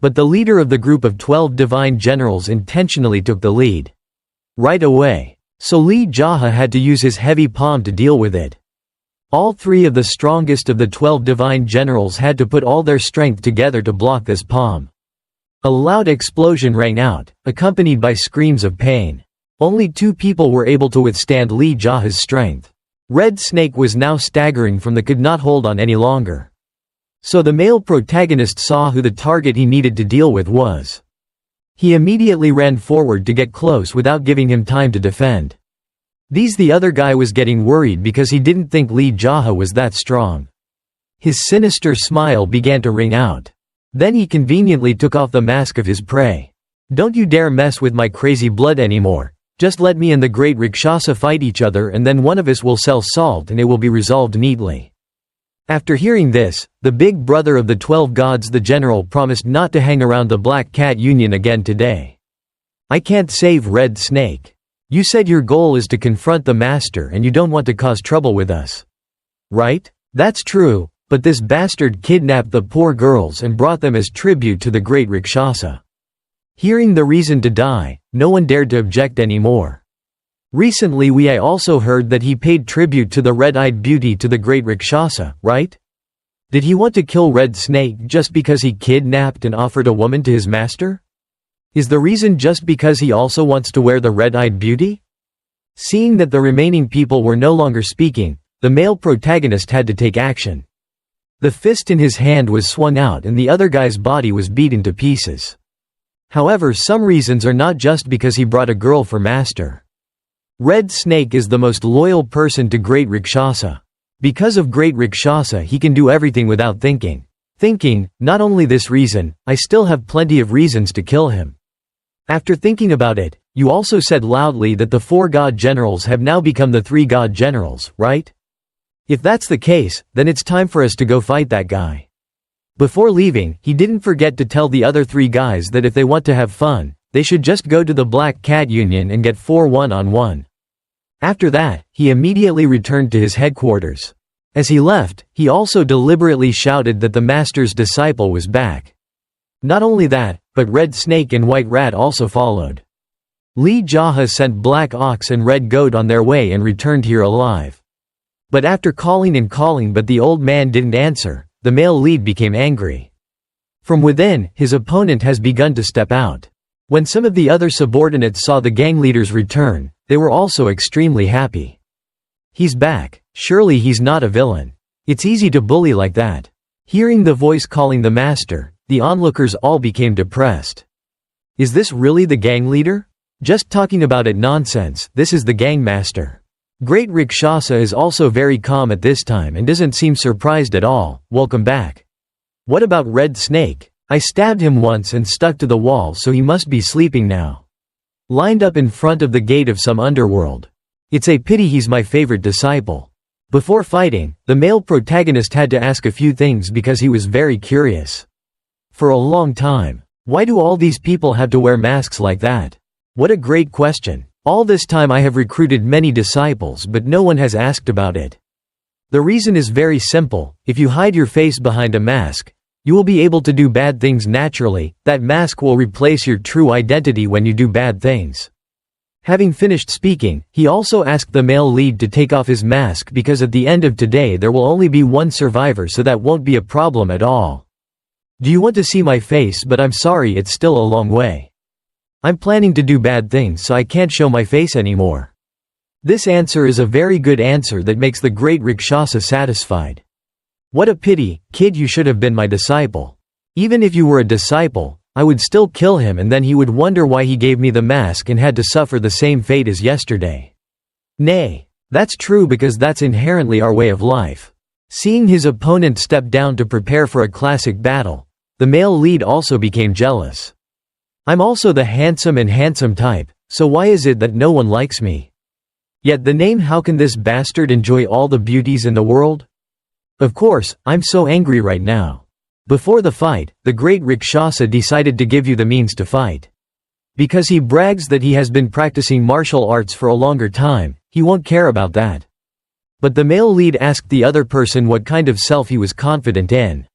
But the leader of the group of 12 divine generals intentionally took the lead right away. So Lee JaHa had to use his heavy palm to deal with it. All 3 of the strongest of the 12 divine generals had to put all their strength together to block this palm. A loud explosion rang out, accompanied by screams of pain. Only 2 people were able to withstand Lee JaHa's strength. Red Snake was now staggering from the could not hold on any longer. So the male protagonist saw who the target he needed to deal with was. He immediately ran forward to get close without giving him time to defend. The other guy was getting worried because he didn't think Lee JaHa was that strong. His sinister smile began to ring out. Then he conveniently took off the mask of his prey. "Don't you dare mess with my crazy blood anymore. Just let me and the great Rakshasa fight each other and then one of us will sell salt and it will be resolved neatly." After hearing this, the big brother of the 12 gods, the general, promised not to hang around the Black Cat Union again today. "I can't save Red Snake. You said your goal is to confront the master and you don't want to cause trouble with us. Right? That's true, but this bastard kidnapped the poor girls and brought them as tribute to the great Rakshasa." Hearing the reason to die, no one dared to object anymore. "Recently I also heard that he paid tribute to the red-eyed beauty to the great Rakshasa, right? Did he want to kill Red Snake just because he kidnapped and offered a woman to his master? Is the reason just because he also wants to wear the red-eyed beauty?" Seeing that the remaining people were no longer speaking, the male protagonist had to take action. The fist in his hand was swung out and the other guy's body was beaten to pieces. However, some reasons are not just because he brought a girl for master. Red Snake is the most loyal person to great Rakshasa. Because of great Rakshasa he can do everything without thinking. Not only this reason, I still have plenty of reasons to kill him. After thinking about it, you also said loudly that the 4 god generals have now become the 3 god generals, right? If that's the case, then it's time for us to go fight that guy. Before leaving, he didn't forget to tell the other 3 guys that if they want to have fun, they should just go to the Black Cat Union and get 4 one-on-one. After that, he immediately returned to his headquarters. As he left, he also deliberately shouted that the master's disciple was back. Not only that, but Red Snake and White Rat also followed. Lee JaHa sent Black Ox and Red Goat on their way and returned here alive. But after calling and calling but the old man didn't answer, the male lead became angry. From within, his opponent has begun to step out. When some of the other subordinates saw the gang leader's return, they were also extremely happy. He's back. Surely he's not a villain. It's easy to bully like that. Hearing the voice calling the master, the onlookers all became depressed. Is this really the gang leader? Just talking about it nonsense, this is the gang master. Great Rakshasa is also very calm at this time and doesn't seem surprised at all. Welcome back. What about Red Snake? I stabbed him once and stuck to the wall, so he must be sleeping now. Lined up in front of the gate of some underworld. It's a pity he's my favorite disciple. Before fighting, the male protagonist had to ask a few things because he was very curious. For a long time. Why do all these people have to wear masks like that? What a great question. All this time I have recruited many disciples but no one has asked about it. The reason is very simple. If you hide your face behind a mask, you will be able to do bad things naturally. That mask will replace your true identity when you do bad things. Having finished speaking, he also asked the male lead to take off his mask because at the end of today there will only be one survivor, so that won't be a problem at all. Do you want to see my face? But I'm sorry, it's still a long way. I'm planning to do bad things, so I can't show my face anymore. This answer is a very good answer that makes the great Rakshasa satisfied. What a pity, kid, you should have been my disciple. Even if you were a disciple, I would still kill him and then he would wonder why he gave me the mask and had to suffer the same fate as yesterday. Nay, that's true because that's inherently our way of life. Seeing his opponent step down to prepare for a classic battle, the male lead also became jealous. I'm also the handsome type, so why is it that no one likes me? Yet the name, how can this bastard enjoy all the beauties in the world? Of course, I'm so angry right now. Before the fight, the great Rakshasa decided to give you the means to fight. Because he brags that he has been practicing martial arts for a longer time, he won't care about that. But the male lead asked the other person what kind of self he was confident in.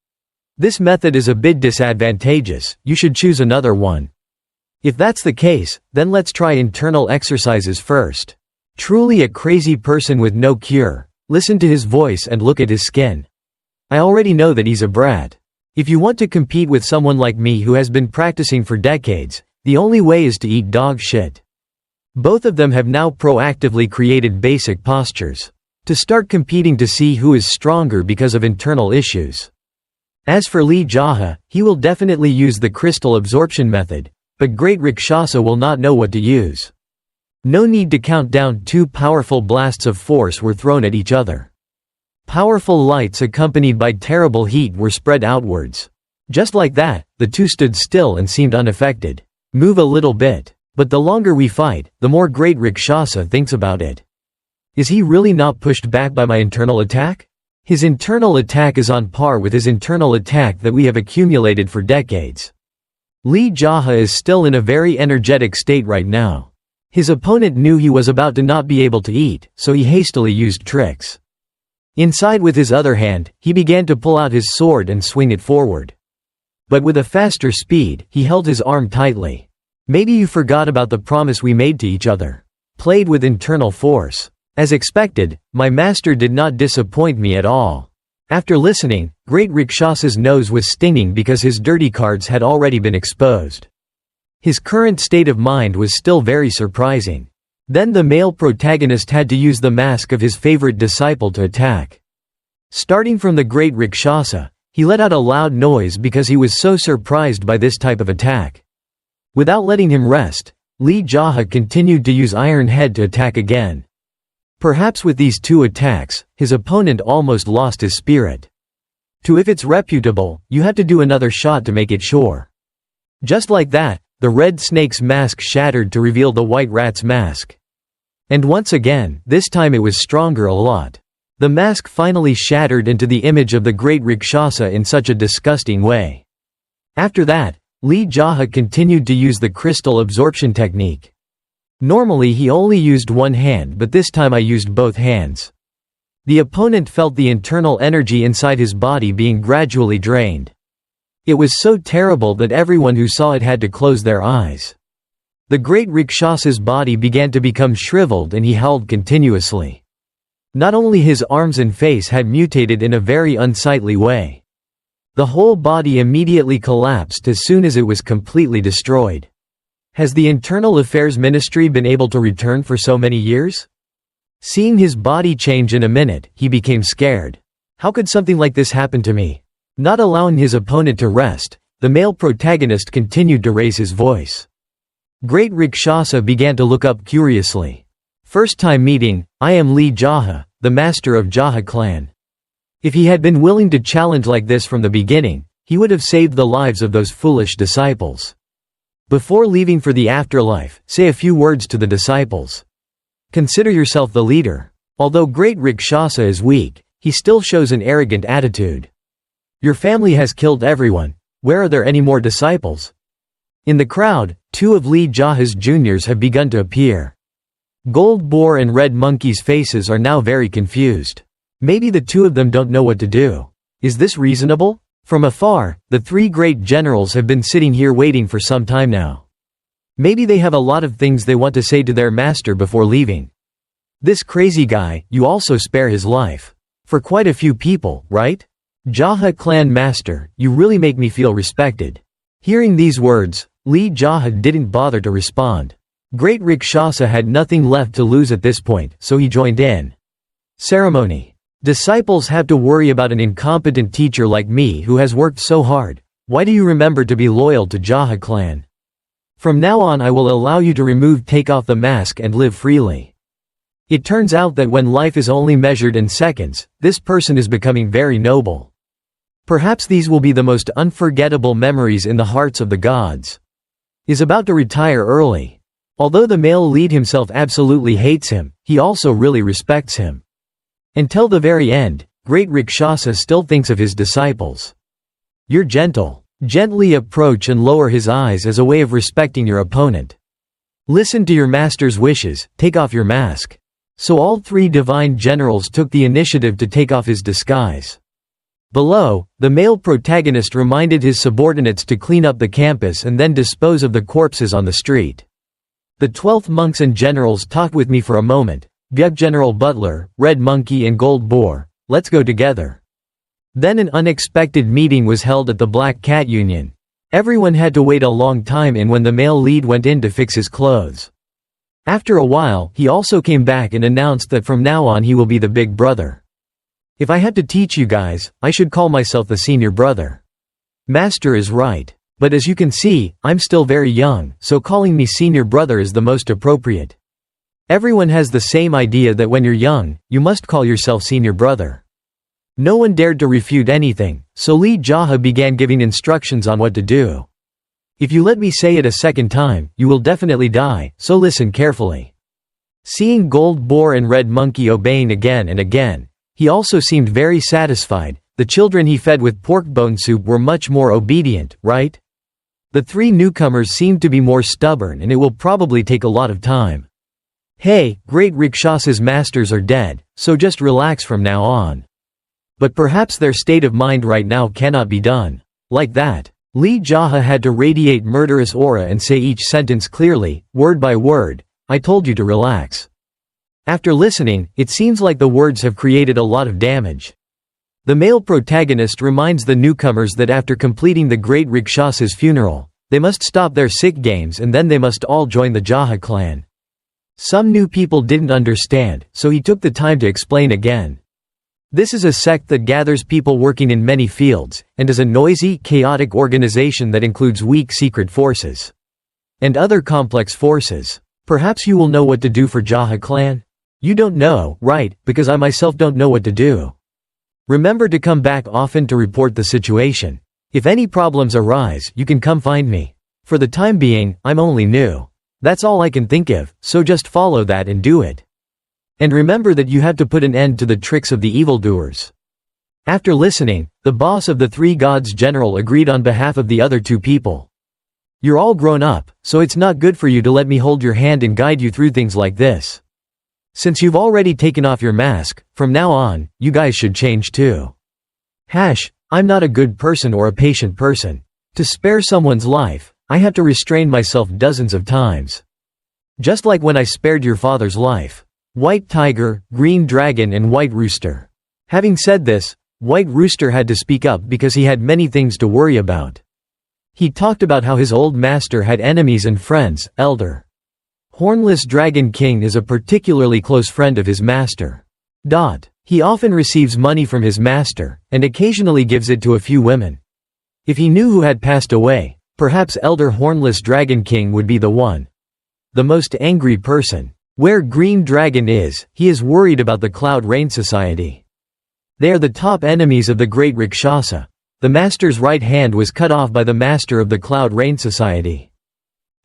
This method is a bit disadvantageous, you should choose another one. If that's the case, then let's try internal exercises first. Truly a crazy person with no cure. Listen to his voice and look at his skin. I already know that he's a brat. If you want to compete with someone like me who has been practicing for decades, the only way is to eat dog shit. Both of them have now proactively created basic postures to start competing to see who is stronger because of internal issues. As for Lee JaHa, he will definitely use the crystal absorption method, but Great Shasa will not know what to use. No need to count down, two powerful blasts of force were thrown at each other. Powerful lights accompanied by terrible heat were spread outwards. Just like that, the two stood still and seemed unaffected. Move a little bit. But the longer we fight, the more Great Shasa thinks about it. Is he really not pushed back by my internal attack? His internal attack is on par with his internal attack that we have accumulated for decades. Lee JaHa is still in a very energetic state right now. His opponent knew he was about to not be able to eat, so he hastily used tricks. Inside with his other hand, he began to pull out his sword and swing it forward. But with a faster speed, he held his arm tightly. Maybe you forgot about the promise we made to each other. Played with internal force. As expected, my master did not disappoint me at all. After listening, Great Shasa's nose was stinging because his dirty cards had already been exposed. His current state of mind was still very surprising. Then the male protagonist had to use the mask of his favorite disciple to attack. Starting from the Great Shasa, he let out a loud noise because he was so surprised by this type of attack. Without letting him rest, Lee JaHa continued to use Iron Head to attack again. Perhaps with these two attacks, his opponent almost lost his spirit. If it's reputable, you have to do another shot to make it sure. Just like that, the red snake's mask shattered to reveal the white rat's mask. And once again, this time it was stronger a lot. The mask finally shattered into the image of the Great Shasa in such a disgusting way. After that, Lee JaHa continued to use the crystal absorption technique. Normally he only used one hand, but this time I used both hands. The opponent felt the internal energy inside his body being gradually drained. It was so terrible that everyone who saw it had to close their eyes. The Great Shasa's body began to become shriveled and he howled continuously. Not only his arms and face had mutated in a very unsightly way. The whole body immediately collapsed as soon as it was completely destroyed. Has the Internal Affairs Ministry been able to return for so many years? Seeing his body change in a minute, he became scared. How could something like this happen to me? Not allowing his opponent to rest, the male protagonist continued to raise his voice. Great Shasa began to look up curiously. First time meeting, I am Lee JaHa, the master of JaHa clan. If he had been willing to challenge like this from the beginning, he would have saved the lives of those foolish disciples. Before leaving for the afterlife, say a few words to the disciples. Consider yourself the leader. Although Great Shasa is weak, he still shows an arrogant attitude. Your family has killed everyone. Where are there any more disciples? In the crowd, two of Lee JaHa's juniors have begun to appear. Gold Boar and Red Monkey's faces are now very confused. Maybe the two of them don't know what to do. Is this reasonable? From afar, the three great generals have been sitting here waiting for some time now. Maybe they have a lot of things they want to say to their master before leaving. This crazy guy, you also spare his life. For quite a few people, right? JaHa clan master, you really make me feel respected. Hearing these words, Lee JaHa didn't bother to respond. Great Shasa had nothing left to lose at this point, so he joined in. Ceremony. Disciples have to worry about an incompetent teacher like me who has worked so hard. Why do you remember to be loyal to JaHa clan? From now on I will allow you to take off the mask and live freely. It turns out that when life is only measured in seconds, this person is becoming very noble. Perhaps these will be the most unforgettable memories in the hearts of the gods. Is about to retire early. Although the male lead himself absolutely hates him, he also really respects him. Until the very end, Great Shasa still thinks of his disciples. You're gentle. Gently approach and lower his eyes as a way of respecting your opponent. Listen to your master's wishes, take off your mask. So all three divine generals took the initiative to take off his disguise. Below, the male protagonist reminded his subordinates to clean up the campus and then dispose of the corpses on the street. The 12th monks and generals talked with me for a moment. Byug General Butler, Red Monkey and Gold Boar, let's go together. Then an unexpected meeting was held at the Black Cat Union. Everyone had to wait a long time in when the male lead went in to fix his clothes. After a while, he also came back and announced that from now on he will be the big brother. If I had to teach you guys, I should call myself the senior brother. Master is right. But as you can see, I'm still very young, so calling me senior brother is the most appropriate. Everyone has the same idea that when you're young, you must call yourself senior brother. No one dared to refute anything, so Lee JaHa began giving instructions on what to do. If you let me say it a second time, you will definitely die, so listen carefully. Seeing Gold Boar and Red Monkey obeying again and again, he also seemed very satisfied. The children he fed with pork bone soup were much more obedient, right? The three newcomers seemed to be more stubborn and it will probably take a lot of time. Hey, Great Rikshasa's masters are dead, so just relax from now on. But perhaps their state of mind right now cannot be done like that. Lee JaHa had to radiate murderous aura and say each sentence clearly, word by word. I told you to relax. After listening, it seems like the words have created a lot of damage. The male protagonist reminds the newcomers that after completing the Great Rikshasa's funeral, they must stop their sick games and then they must all join the JaHa clan. Some new people didn't understand, so he took the time to explain again. This is a sect that gathers people working in many fields, and is a noisy, chaotic organization that includes weak secret forces and other complex forces. Perhaps you will know what to do for JaHa clan? You don't know, right, because I myself don't know what to do. Remember to come back often to report the situation. If any problems arise, you can come find me. For the time being, I'm only new. That's all I can think of, so just follow that and do it. And remember that you have to put an end to the tricks of the evildoers. After listening, the boss of the three gods general agreed on behalf of the other two people. You're all grown up, so it's not good for you to let me hold your hand and guide you through things like this. Since you've already taken off your mask, from now on, you guys should change too. I'm not a good person or a patient person. To spare someone's life, I have to restrain myself dozens of times. Just like when I spared your father's life. White Tiger, Green Dragon and White Rooster. Having said this, White Rooster had to speak up because he had many things to worry about. He talked about how his old master had enemies and friends. Elder Hornless Dragon King is a particularly close friend of his master. He often receives money from his master, and occasionally gives it to a few women. If he knew who had passed away, perhaps Elder Hornless Dragon King would be the one. The most angry person. Where Green Dragon is, he is worried about the Cloud Rain Society. They are the top enemies of the Great Rikshasa. The master's right hand was cut off by the master of the Cloud Rain Society.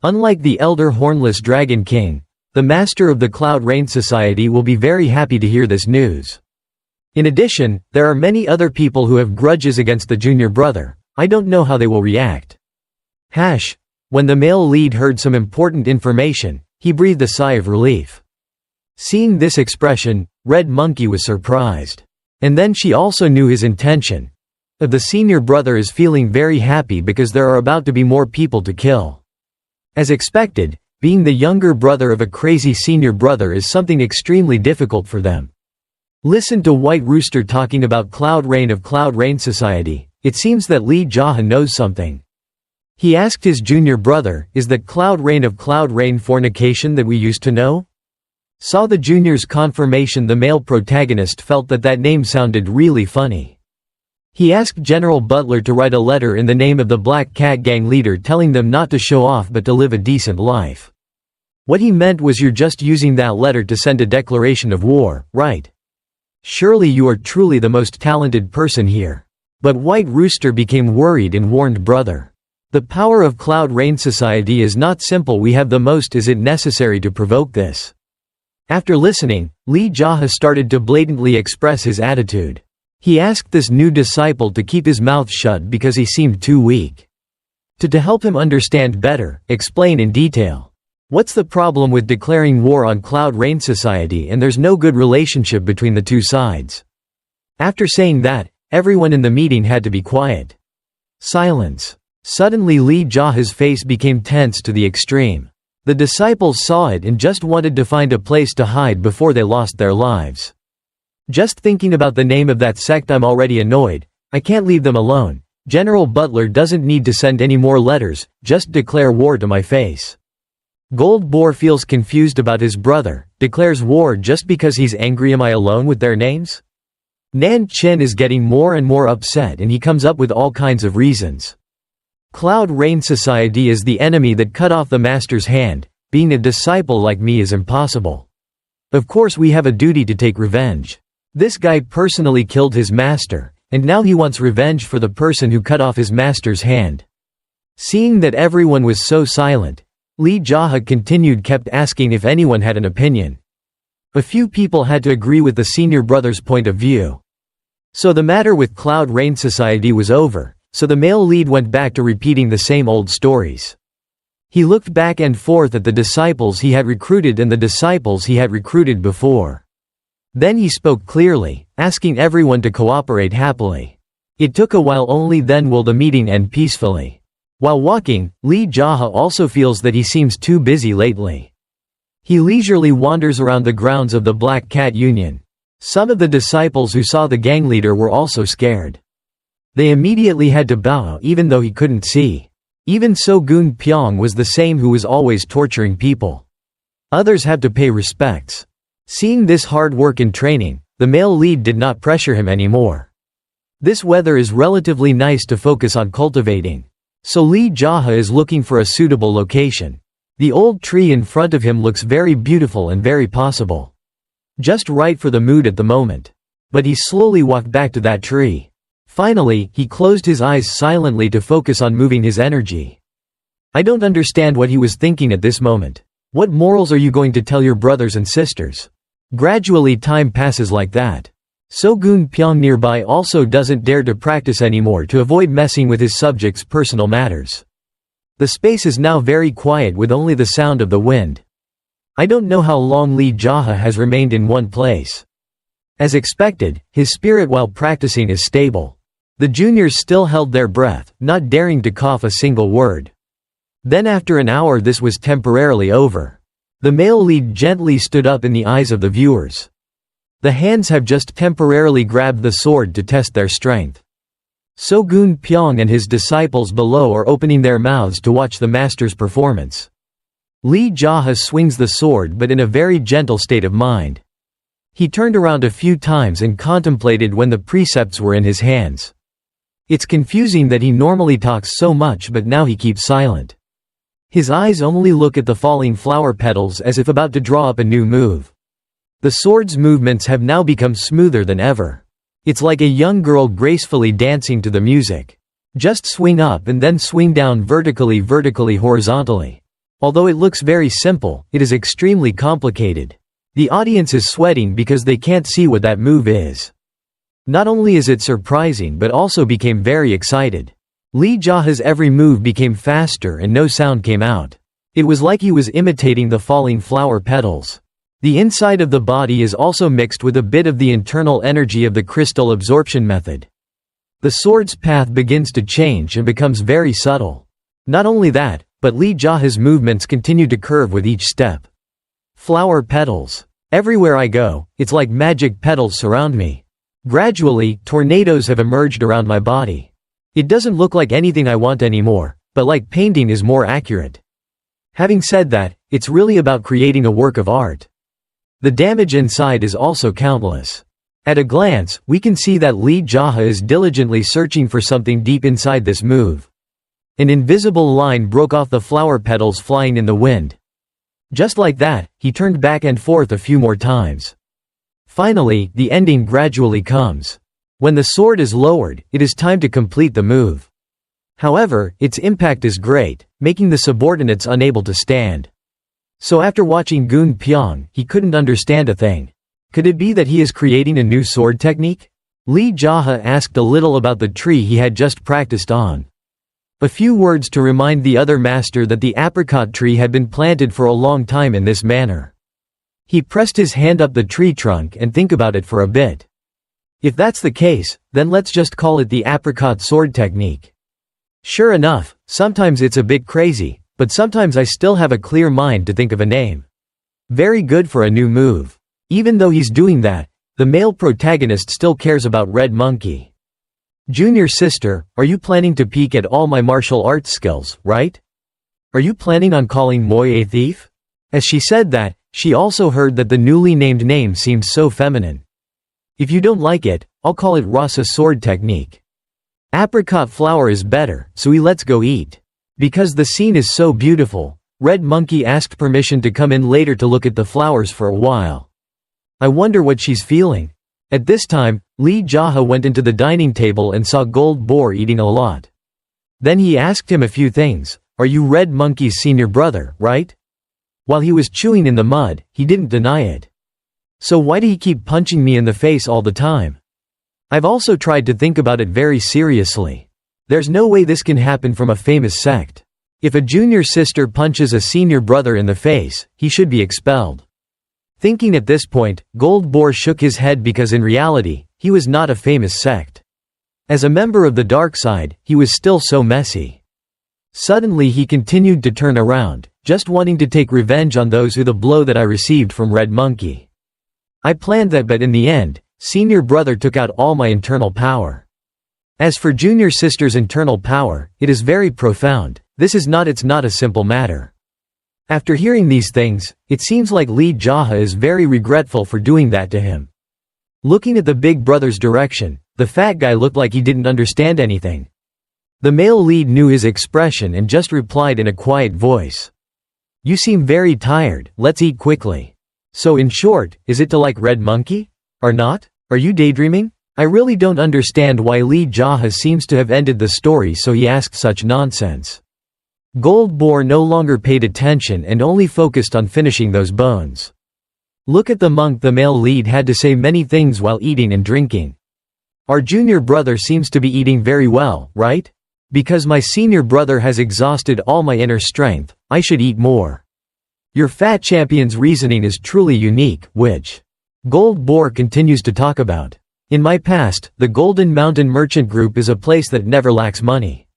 Unlike the Elder Hornless Dragon King, the master of the Cloud Rain Society will be very happy to hear this news. In addition, there are many other people who have grudges against the junior brother. I don't know how they will react. When the male lead heard some important information, he breathed a sigh of relief. Seeing this expression, Red Monkey was surprised. And then she also knew his intention. The senior brother is feeling very happy because there are about to be more people to kill. As expected, being the younger brother of a crazy senior brother is something extremely difficult for them. Listen to White Rooster talking about Cloud Rain of Cloud Rain Society. It seems that Lee JaHa knows something. He asked his junior brother, is that Cloud Rain of Cloud Rain fornication that we used to know? Saw the junior's confirmation, the male protagonist felt that that name sounded really funny. He asked General Butler to write a letter in the name of the Black Cat Gang leader telling them not to show off but to live a decent life. What he meant was you're just using that letter to send a declaration of war, right? Surely you are truly the most talented person here. But White Rooster became worried and warned brother. The power of Cloud Rain Society is not simple. We have the most. Is it necessary to provoke this? After listening, Lee JaHa started to blatantly express his attitude. He asked this new disciple to keep his mouth shut because he seemed too weak. To help him understand better, explain in detail. What's the problem with declaring war on Cloud Rain Society, and there's no good relationship between the two sides? After saying that, Everyone in the meeting had to be quiet. Silence. Suddenly Lee JaHa's face became tense to the extreme. The disciples saw it and just wanted to find a place to hide before they lost their lives. Just thinking about the name of that sect I'm already annoyed. I can't leave them alone. General Butler doesn't need to send any more letters, just declare war to my face. Gold Boar feels confused about his brother, declares war just because he's angry. Am I alone with their names? Nan Chen is getting more and more upset and he comes up with all kinds of reasons. Cloud Rain Society is the enemy that cut off the master's hand. Being a disciple like me is impossible. Of course we have a duty to take revenge. This guy personally killed his master, and now he wants revenge for the person who cut off his master's hand. Seeing that everyone was so silent, Lee JaHa kept asking if anyone had an opinion. A few people had to agree with the senior brother's point of view. So the matter with Cloud Rain Society was over. So the male lead went back to repeating the same old stories. He looked back and forth at the disciples he had recruited and the disciples he had recruited before. Then he spoke clearly, asking everyone to cooperate happily. It took a while, only then will the meeting end peacefully. While walking, Lee JaHa also feels that he seems too busy lately. He leisurely wanders around the grounds of the Black Cat Union. Some of the disciples who saw the gang leader were also scared. They immediately had to bow even though he couldn't see. Even So Gun Pyong was the same, who was always torturing people. Others had to pay respects. Seeing this hard work and training, the male lead did not pressure him anymore. This weather is relatively nice to focus on cultivating. So Lee JaHa is looking for a suitable location. The old tree in front of him looks very beautiful and very possible. Just right for the mood at the moment. But he slowly walked back to that tree. Finally, he closed his eyes silently to focus on moving his energy. I don't understand what he was thinking at this moment. What morals are you going to tell your brothers and sisters? Gradually time passes like that. So Gun Pyong nearby also doesn't dare to practice anymore to avoid messing with his subjects' personal matters. The space is now very quiet with only the sound of the wind. I don't know how long Lee JaHa has remained in one place. As expected, his spirit while practicing is stable. The juniors still held their breath, not daring to cough a single word. Then after an hour this was temporarily over. The male lead gently stood up in the eyes of the viewers. The hands have just temporarily grabbed the sword to test their strength. So Gun Pyong and his disciples below are opening their mouths to watch the master's performance. Lee JaHa swings the sword but in a very gentle state of mind. He turned around a few times and contemplated when the precepts were in his hands. It's confusing that he normally talks so much but now he keeps silent. His eyes only look at the falling flower petals as if about to draw up a new move. The sword's movements have now become smoother than ever. It's like a young girl gracefully dancing to the music. Just swing up and then swing down vertically, horizontally. Although it looks very simple, it is extremely complicated. The audience is sweating because they can't see what that move is. Not only is it surprising but also became very excited. Lee JaHa's every move became faster and no sound came out. It was like he was imitating the falling flower petals. The inside of the body is also mixed with a bit of the internal energy of the crystal absorption method. The sword's path begins to change and becomes very subtle. Not only that, but Lee JaHa's movements continue to curve with each step. Flower petals. Everywhere I go, it's like magic petals surround me. Gradually, tornadoes have emerged around my body. It doesn't look like anything I want anymore, but like painting is more accurate. Having said that, it's really about creating a work of art. The damage inside is also countless. At a glance, we can see that Lee JaHa is diligently searching for something deep inside this move. An invisible line broke off the flower petals flying in the wind. Just like that, he turned back and forth a few more times. Finally, the ending gradually comes. When the sword is lowered, it is time to complete the move. However, its impact is great, making the subordinates unable to stand. So after watching Gun Pyong, he couldn't understand a thing. Could it be that he is creating a new sword technique? Lee JaHa asked a little about the tree he had just practiced on. A few words to remind the other master that the apricot tree had been planted for a long time in this manner. He pressed his hand up the tree trunk and think about it for a bit. If that's the case, then let's just call it the apricot sword technique. Sure enough, sometimes it's a bit crazy, but sometimes I still have a clear mind to think of a name. Very good for a new move. Even though he's doing that, the male protagonist still cares about Red Monkey. Junior sister, are you planning to peek at all my martial arts skills, right? Are you planning on calling Moi a thief? As she said that, she also heard that the newly named name seemed so feminine. If you don't like it, I'll call it Rasa sword technique. Apricot flower is better, so let's go eat. Because the scene is so beautiful, Red Monkey asked permission to come in later to look at the flowers for a while. I wonder what she's feeling. At this time, Lee JaHa went into the dining table and saw Gold Boar eating a lot. Then he asked him a few things. Are you Red Monkey's senior brother, right? While he was chewing in the mud, he didn't deny it. So why do he keep punching me in the face all the time? I've also tried to think about it very seriously. There's no way this can happen from a famous sect. If a junior sister punches a senior brother in the face, he should be expelled. Thinking at this point, Gold Boar shook his head because in reality, he was not a famous sect. As a member of the dark side, he was still so messy. Suddenly he continued to turn around, just wanting to take revenge on those who the blow that I received from Red Monkey. I planned that, but in the end, senior brother took out all my internal power. As for junior sister's internal power, it is very profound. It's not a simple matter. After hearing these things, it seems like Lee JaHa is very regretful for doing that to him. Looking at the big brother's direction, the fat guy looked like he didn't understand anything. The male lead knew his expression and just replied in a quiet voice. You seem very tired, let's eat quickly. So in short, is it to like Red Monkey? Or not? Are you daydreaming? I really don't understand why Lee JaHa seems to have ended the story, so he asked such nonsense. Gold Boar no longer paid attention and only focused on finishing those bones. Look at the monk. The male lead had to say many things while eating and drinking. Our junior brother seems to be eating very well, right? Because my senior brother has exhausted all my inner strength, I should eat more. Your fat champion's reasoning is truly unique, which Gold Boar continues to talk about. In my past, the Golden Mountain Merchant Group is a place that never lacks money.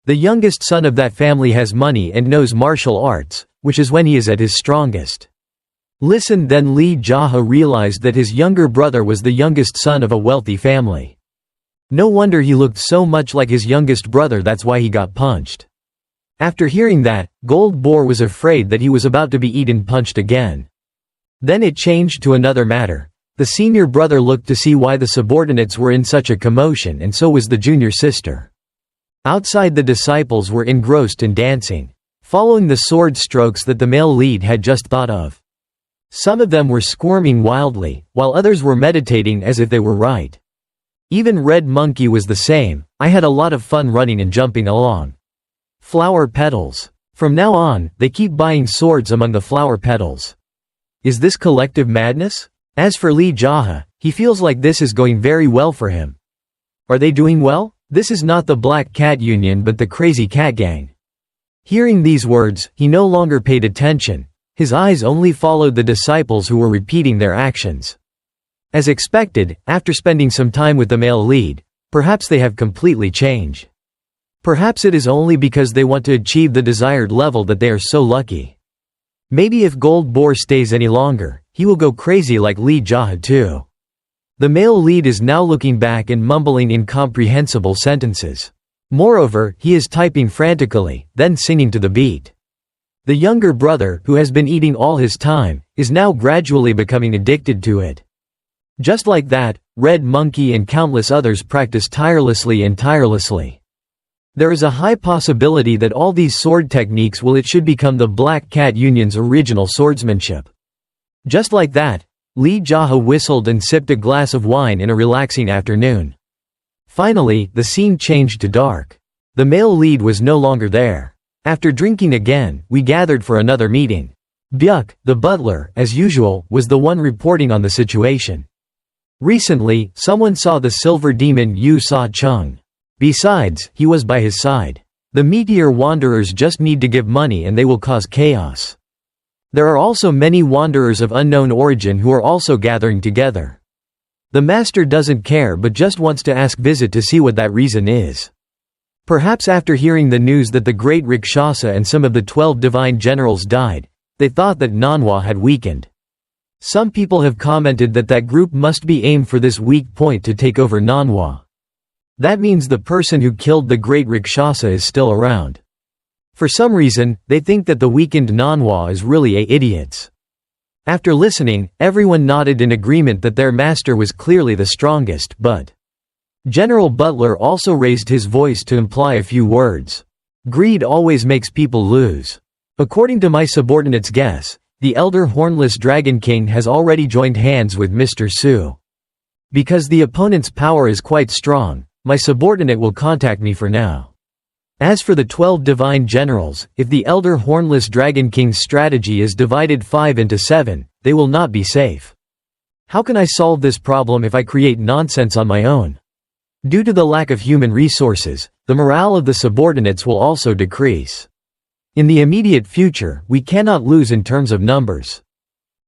The youngest son of that family has money and knows martial arts, which is when he is at his strongest. Listen, then Lee JaHa realized that his younger brother was the youngest son of a wealthy family. No wonder he looked so much like his youngest brother, that's why he got punched. After hearing that, Gold Boar was afraid that he was about to be eaten punched again. Then it changed to another matter. The senior brother looked to see why the subordinates were in such a commotion, and so was the junior sister. Outside, the disciples were engrossed in dancing, following the sword strokes that the male lead had just thought of. Some of them were squirming wildly, while others were meditating as if they were right. Even Red Monkey was the same. I had a lot of fun running and jumping along. Flower petals. From now on, they keep buying swords among the flower petals. Is this collective madness? As for Lee JaHa, he feels like this is going very well for him. Are they doing well? This is not the Black Cat Union but the Crazy Cat Gang. Hearing these words, he no longer paid attention. His eyes only followed the disciples who were repeating their actions. As expected, after spending some time with the male lead, perhaps they have completely changed. Perhaps it is only because they want to achieve the desired level that they are so lucky. Maybe if Gold Boar stays any longer, he will go crazy like Lee JaHa too. The male lead is now looking back and mumbling incomprehensible sentences. Moreover, he is typing frantically, then singing to the beat. The younger brother, who has been eating all his time, is now gradually becoming addicted to it. Just like that, Red Monkey and countless others practice tirelessly and tirelessly. There is a high possibility that all these sword techniques should become the Black Cat Union's original swordsmanship. Just like that, Lee JaHa whistled and sipped a glass of wine in a relaxing afternoon. Finally, the scene changed to dark. The male lead was no longer there. After drinking again, we gathered for another meeting. Byuk, the butler, as usual, was the one reporting on the situation. Recently, someone saw the silver demon Yu Sa Chung. Besides, he was by his side. The meteor wanderers just need to give money and they will cause chaos. There are also many wanderers of unknown origin who are also gathering together. The master doesn't care but just wants to ask visit to see what that reason is. Perhaps after hearing the news that the great Shasa and some of the 12 divine generals died, they thought that manhwa had weakened. Some people have commented that that group must be aimed for this weak point to take over manhwa. That means the person who killed the great Shasa is still around. For some reason, they think that the weakened manhwa is really idiots. After listening, everyone nodded in agreement that their master was clearly the strongest, but General Butler also raised his voice to imply a few words. Greed always makes people lose. According to my subordinate's guess, the elder hornless Dragon King has already joined hands with Mr. Su. Because the opponent's power is quite strong, my subordinate will contact me for now. As for the 12 divine generals, if the elder hornless Dragon King's strategy is divided 5 into 7, they will not be safe. How can I solve this problem if I create nonsense on my own? Due to the lack of human resources, the morale of the subordinates will also decrease. In the immediate future, we cannot lose in terms of numbers.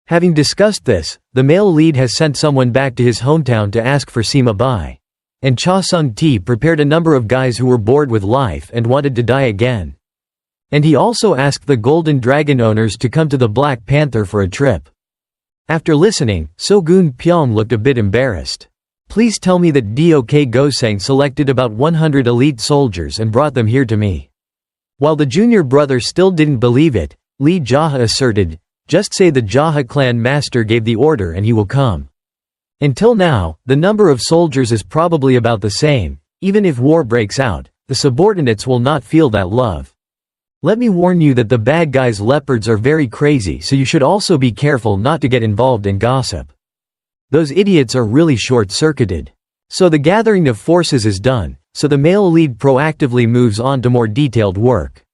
Having discussed this, the male lead has sent someone back to his hometown to ask for Sima Bai. And Cha Sung-ti prepared a number of guys who were bored with life and wanted to die again. And he also asked the Golden Dragon owners to come to the Black Panther for a trip. After listening, Sogun Pyong looked a bit embarrassed. Please tell me that Dok Gosang selected about 100 elite soldiers and brought them here to me. While the junior brother still didn't believe it, Lee JaHa asserted, just say the JaHa clan master gave the order and he will come. Until now, the number of soldiers is probably about the same. Even if war breaks out, the subordinates will not feel that love. Let me warn you that the bad guys' leopards are very crazy, so you should also be careful not to get involved in gossip. Those idiots are really short-circuited. So the gathering of forces is done, so the male lead proactively moves on to more detailed work.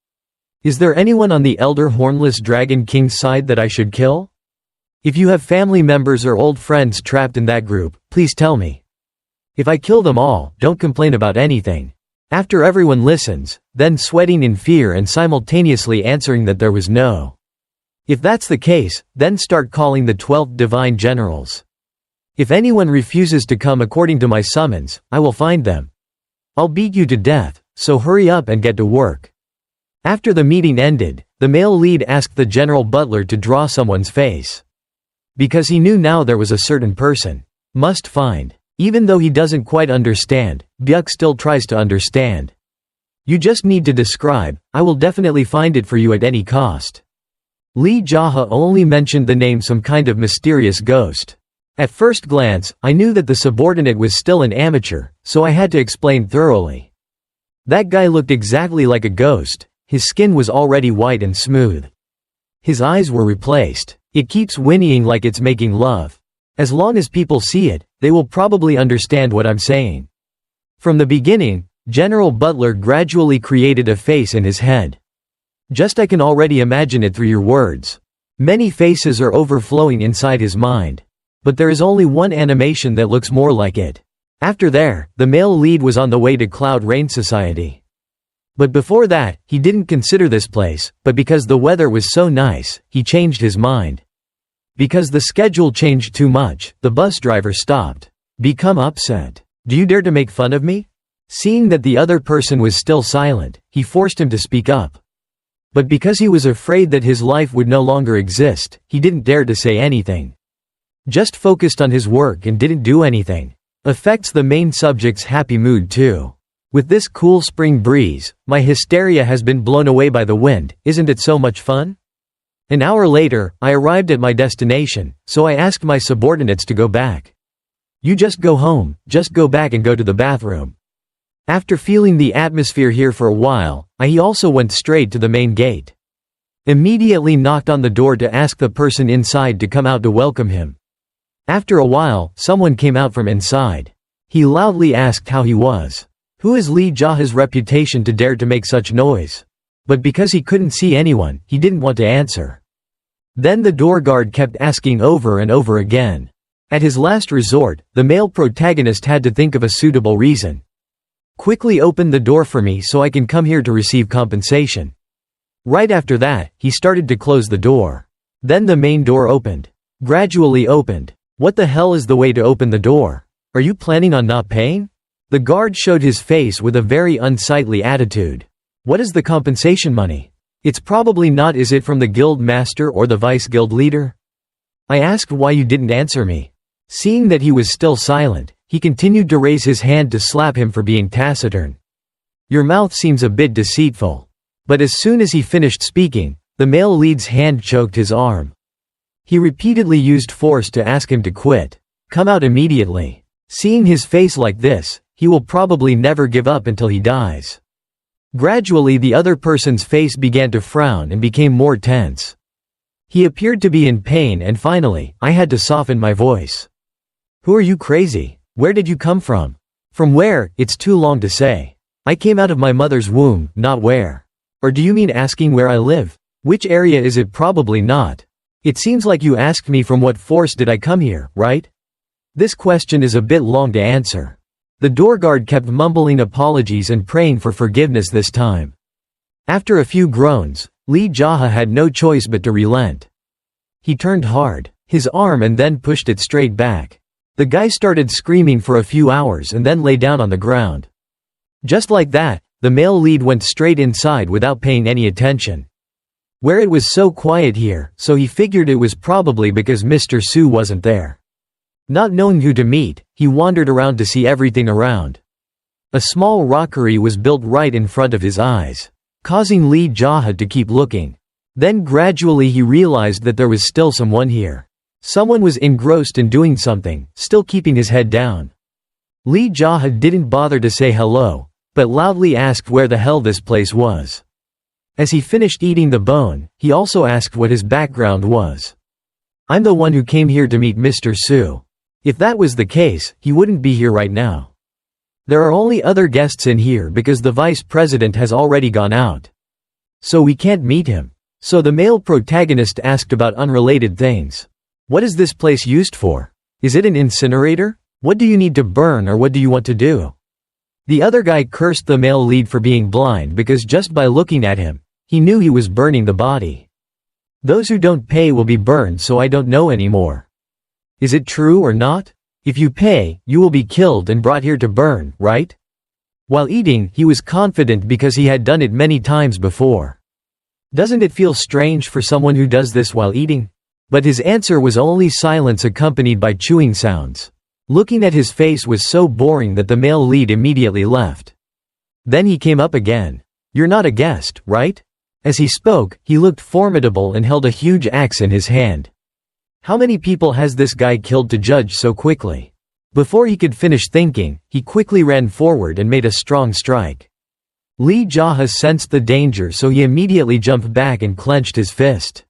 Is there anyone on the elder hornless Dragon King's side that I should kill? If you have family members or old friends trapped in that group, please tell me. If I kill them all, don't complain about anything. After everyone listens, then sweating in fear and simultaneously answering that there was no. If that's the case, then start calling the 12 divine generals. If anyone refuses to come according to my summons, I will find them. I'll beat you to death, so hurry up and get to work. After the meeting ended, the male lead asked the general butler to draw someone's face. Because he knew now there was a certain person. Must find. Even though he doesn't quite understand, Byuk still tries to understand. You just need to describe, I will definitely find it for you at any cost. Lee JaHa only mentioned the name some kind of mysterious ghost. At first glance, I knew that the subordinate was still an amateur, so I had to explain thoroughly. That guy looked exactly like a ghost. His skin was already white and smooth. His eyes were replaced. It keeps whinnying like it's making love. As long as people see it, they will probably understand what I'm saying. From the beginning, General Butler gradually created a face in his head. I can already imagine it through your words. Many faces are overflowing inside his mind. But there is only one animation that looks more like it. After there, the male lead was on the way to Cloud Rain Society. But before that, he didn't consider this place, but because the weather was so nice, he changed his mind. Because the schedule changed too much, the bus driver stopped. Become upset. Do you dare to make fun of me? Seeing that the other person was still silent, he forced him to speak up. But because he was afraid that his life would no longer exist, he didn't dare to say anything. Just focused on his work and didn't do anything. Affects the main subject's happy mood too. With this cool spring breeze, my hysteria has been blown away by the wind. Isn't it so much fun? An hour later, I arrived at my destination, so I asked my subordinates to go back. You just go home, just go back and go to the bathroom. After feeling the atmosphere here for a while, he also went straight to the main gate. Immediately knocked on the door to ask the person inside to come out to welcome him. After a while, someone came out from inside. He loudly asked how he was. Who is Lee JaHa's reputation to dare to make such noise? But because he couldn't see anyone, he didn't want to answer. Then the door guard kept asking over and over again. At his last resort, the male protagonist had to think of a suitable reason. Quickly open the door for me so I can come here to receive compensation. Right after that, he started to close the door. Then the main door opened. Gradually opened. What the hell is the way to open the door? Are you planning on not paying? The guard showed his face with a very unsightly attitude. What is the compensation money? It's probably not. Is it from the guild master or the vice guild leader? I asked why you didn't answer me. Seeing that he was still silent, he continued to raise his hand to slap him for being taciturn. Your mouth seems a bit deceitful. But as soon as he finished speaking, the male lead's hand choked his arm. He repeatedly used force to ask him to quit. Come out immediately. Seeing his face like this, he will probably never give up until he dies. Gradually the other person's face began to frown and became more tense. He appeared to be in pain and finally, I had to soften my voice. Who are you, crazy? Where did you come from? From where? It's too long to say. I came out of my mother's womb, not where. Or do you mean asking where I live? Which area is it? Probably not. It seems like you asked me from what force did I come here, right? This question is a bit long to answer. The door guard kept mumbling apologies and praying for forgiveness this time. After a few groans, Lee JaHa had no choice but to relent. He turned hard, his arm and then pushed it straight back. The guy started screaming for a few hours and then lay down on the ground. Just like that, the male lead went straight inside without paying any attention. Where it was so quiet here, so he figured it was probably because Mr. Su wasn't there. Not knowing who to meet, he wandered around to see everything around. A small rockery was built right in front of his eyes, causing Lee JaHa to keep looking. Then gradually he realized that there was still someone here. Someone was engrossed in doing something, still keeping his head down. Lee JaHa didn't bother to say hello, but loudly asked where the hell this place was. As he finished eating the bone, he also asked what his background was. I'm the one who came here to meet Mr. Su. If that was the case, he wouldn't be here right now. There are only other guests in here because the vice president has already gone out. So we can't meet him. So the male protagonist asked about unrelated things. What is this place used for? Is it an incinerator? What do you need to burn or what do you want to do? The other guy cursed the male lead for being blind because just by looking at him, he knew he was burning the body. Those who don't pay will be burned, so I don't know anymore. Is it true or not? If you pay, you will be killed and brought here to burn, right? While eating, he was confident because he had done it many times before. Doesn't it feel strange for someone who does this while eating? But his answer was only silence accompanied by chewing sounds. Looking at his face was so boring that the male lead immediately left. Then he came up again. You're not a guest, right? As he spoke, he looked formidable and held a huge axe in his hand. How many people has this guy killed to judge so quickly? Before he could finish thinking, he quickly ran forward and made a strong strike. Lee JaHa sensed the danger, so he immediately jumped back and clenched his fist.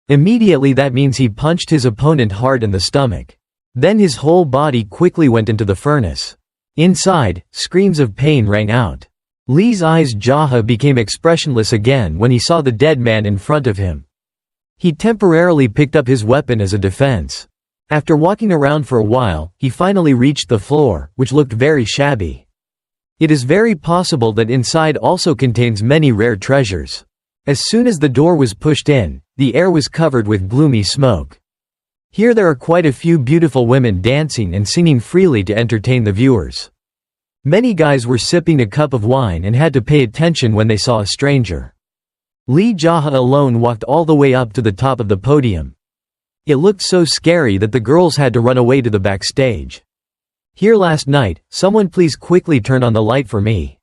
Immediately that means he punched his opponent hard in the stomach. Then his whole body quickly went into the furnace. Inside, screams of pain rang out. Lee's eyes JaHa became expressionless again when he saw the dead man in front of him. He temporarily picked up his weapon as a defense. After walking around for a while, he finally reached the floor, which looked very shabby. It is very possible that inside also contains many rare treasures. As soon as the door was pushed in, the air was covered with gloomy smoke. Here there are quite a few beautiful women dancing and singing freely to entertain the viewers. Many guys were sipping a cup of wine and had to pay attention when they saw a stranger. Lee JaHa alone walked all the way up to the top of the podium. It looked so scary that the girls had to run away to the backstage. Here last night, someone please quickly turn on the light for me.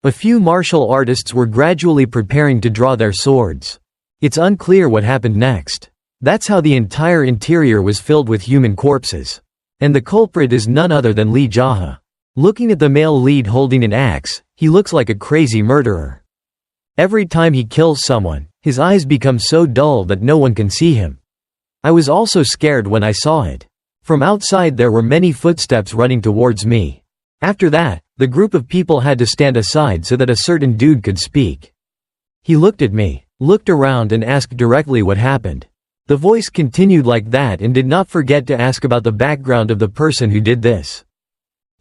A few martial artists were gradually preparing to draw their swords. It's unclear what happened next. That's how the entire interior was filled with human corpses. And the culprit is none other than Lee JaHa. Looking at the male lead holding an axe, he looks like a crazy murderer. Every time he kills someone, his eyes become so dull that no one can see him. I was also scared when I saw it. From outside there were many footsteps running towards me. After that, the group of people had to stand aside so that a certain dude could speak. He looked at me, looked around and asked directly what happened. The voice continued like that and did not forget to ask about the background of the person who did this.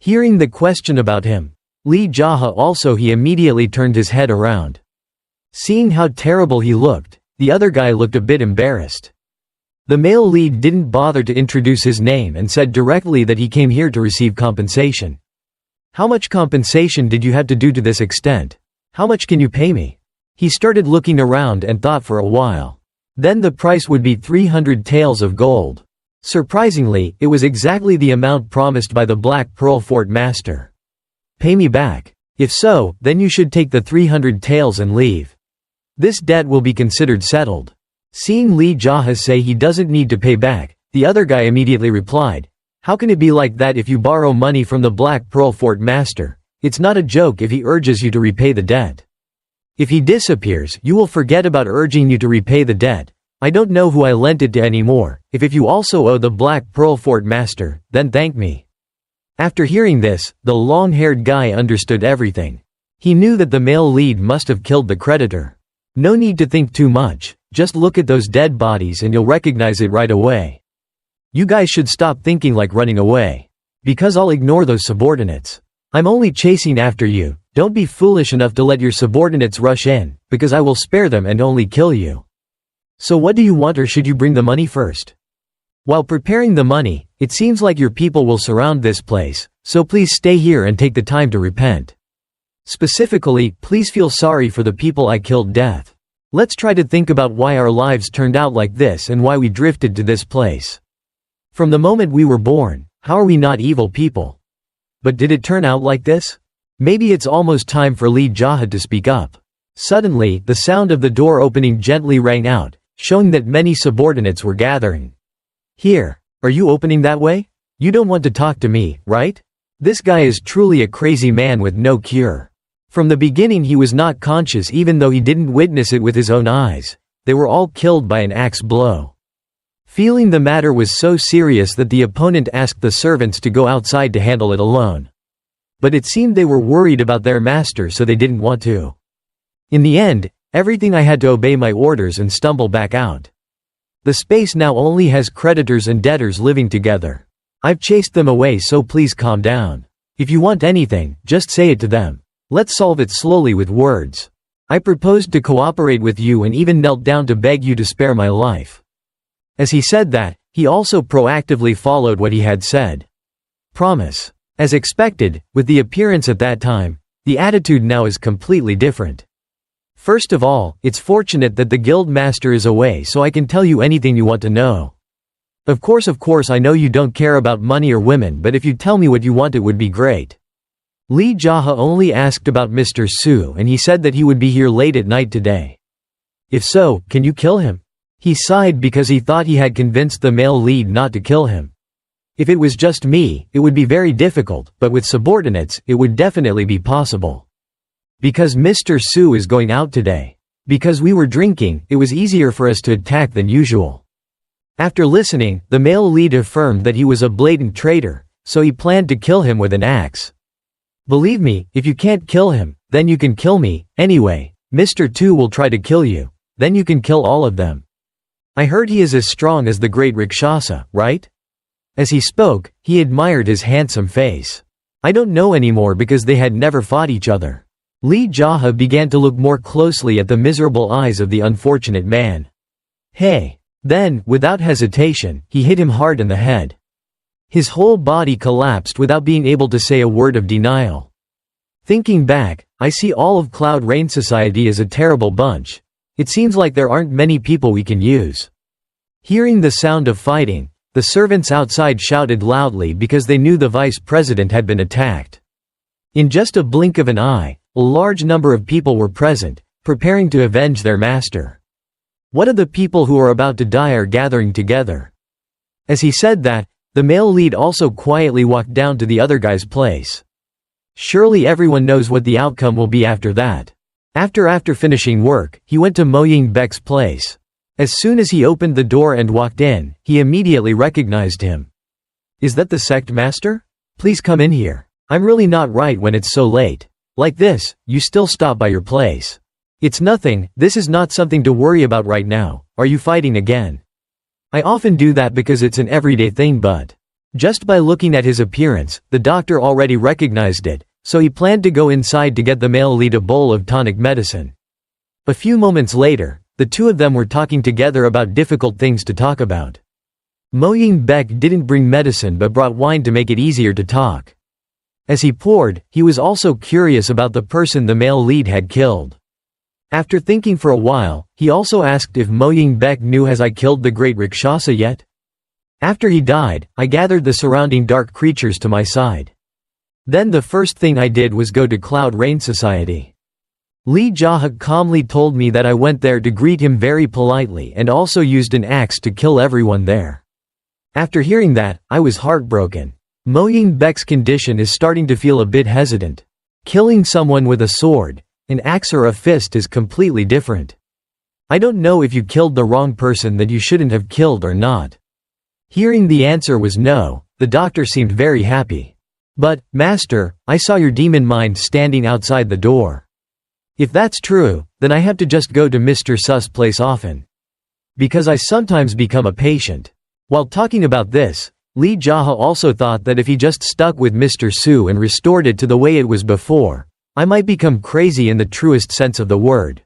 Hearing the question about him, Lee JaHa also he immediately turned his head around. Seeing how terrible he looked, the other guy looked a bit embarrassed. The male lead didn't bother to introduce his name and said directly that he came here to receive compensation. How much compensation did you have to do to this extent? How much can you pay me? He started looking around and thought for a while. Then the price would be 300 taels of gold. Surprisingly, it was exactly the amount promised by the Black Pearl Fort Master. Pay me back. If so, then you should take the 300 taels and leave. This debt will be considered settled. Seeing Lee JaHa say he doesn't need to pay back, the other guy immediately replied, "How can it be like that if you borrow money from the Black Pearl Fort Master? It's not a joke if he urges you to repay the debt. If he disappears, you will forget about urging you to repay the debt. I don't know who I lent it to anymore. If you also owe the Black Pearl Fort Master, then thank me." After hearing this, the long-haired guy understood everything. He knew that the male lead must have killed the creditor. No need to think too much, just look at those dead bodies and you'll recognize it right away. You guys should stop thinking like running away. Because I'll ignore those subordinates. I'm only chasing after you, don't be foolish enough to let your subordinates rush in, because I will spare them and only kill you. So what do you want, or should you bring the money first? While preparing the money, it seems like your people will surround this place, so please stay here and take the time to repent. Specifically, please feel sorry for the people I killed death. Let's try to think about why our lives turned out like this and why we drifted to this place. From the moment we were born, how are we not evil people? But did it turn out like this? Maybe it's almost time for Lee JaHa to speak up. Suddenly, the sound of the door opening gently rang out, showing that many subordinates were gathering. Here. Are you opening that way? You don't want to talk to me, right? This guy is truly a crazy man with no cure. From the beginning he was not conscious even though he didn't witness it with his own eyes. They were all killed by an axe blow. Feeling the matter was so serious that the opponent asked the servants to go outside to handle it alone. But it seemed they were worried about their master, so they didn't want to. In the end, everything I had to obey my orders and stumble back out. The space now only has creditors and debtors living together. I've chased them away, so please calm down. If you want anything, just say it to them. Let's solve it slowly with words. I proposed to cooperate with you and even knelt down to beg you to spare my life. As he said that, he also proactively followed what he had said. Promise. As expected, with the appearance at that time, the attitude now is completely different. First of all, it's fortunate that the guild master is away so I can tell you anything you want to know. Of course I know you don't care about money or women, but if you tell me what you want it would be great. Lee JaHa only asked about Mr. Su and he said that he would be here late at night today. If so, can you kill him? He sighed because he thought he had convinced the male lead not to kill him. If it was just me, it would be very difficult, but with subordinates, it would definitely be possible. Because Mr. Su is going out today. Because we were drinking, it was easier for us to attack than usual. After listening, the male lead affirmed that he was a blatant traitor, so he planned to kill him with an axe. Believe me, if you can't kill him, then you can kill me. Anyway, Mr. Tu will try to kill you. Then you can kill all of them. I heard he is as strong as the great Shasa, right? As he spoke, he admired his handsome face. I don't know anymore because they had never fought each other. Lee JaHa began to look more closely at the miserable eyes of the unfortunate man. Hey! Then, without hesitation, he hit him hard in the head. His whole body collapsed without being able to say a word of denial. Thinking back, I see all of Cloud Rain Society as a terrible bunch. It seems like there aren't many people we can use. Hearing the sound of fighting, the servants outside shouted loudly because they knew the vice president had been attacked. In just a blink of an eye, a large number of people were present, preparing to avenge their master. What of the people who are about to die are gathering together? As he said that, the male lead also quietly walked down to the other guy's place. Surely everyone knows what the outcome will be after that. After finishing work, he went to Mo Ying-bek's place. As soon as he opened the door and walked in, he immediately recognized him. Is that the sect master? Please come in here. I'm really not right when it's so late. Like this, you still stop by your place. It's nothing, this is not something to worry about right now. Are you fighting again? I often do that because it's an everyday thing, but just by looking at his appearance, the doctor already recognized it, so he planned to go inside to get the male lead a bowl of tonic medicine. A few moments later, the two of them were talking together about difficult things to talk about. Mo Ying-baek didn't bring medicine but brought wine to make it easier to talk. As he poured, he was also curious about the person the male lead had killed. After thinking for a while, he also asked if Mo Ying-baek knew has I killed the great Rakshasa yet? After he died, I gathered the surrounding dark creatures to my side. Then the first thing I did was go to Cloud Rain Society. Lee JaHa calmly told me that I went there to greet him very politely and also used an axe to kill everyone there. After hearing that, I was heartbroken. Mo Ying-baek's condition is starting to feel a bit hesitant. Killing someone with a sword, an axe or a fist is completely different. I don't know if you killed the wrong person that you shouldn't have killed or not. Hearing the answer was no, the doctor seemed very happy. But, Master, I saw your demon mind standing outside the door. If that's true, then I have to just go to Mr. Su's place often. Because I sometimes become a patient. While talking about this, Lee JaHa also thought that if he just stuck with Mr. Su and restored it to the way it was before, I might become crazy in the truest sense of the word.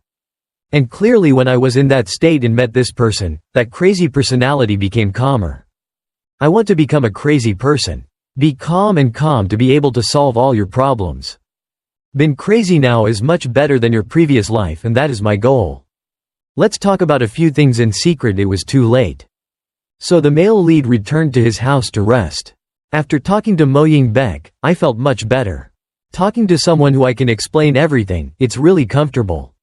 And clearly when I was in that state and met this person, that crazy personality became calmer. I want to become a crazy person. Be calm and calm to be able to solve all your problems. Been crazy now is much better than your previous life and that is my goal. Let's talk about a few things in secret. It was too late. So the male lead returned to his house to rest. After talking to Mo Ying-baek, I felt much better. Talking to someone who I can explain everything, it's really comfortable.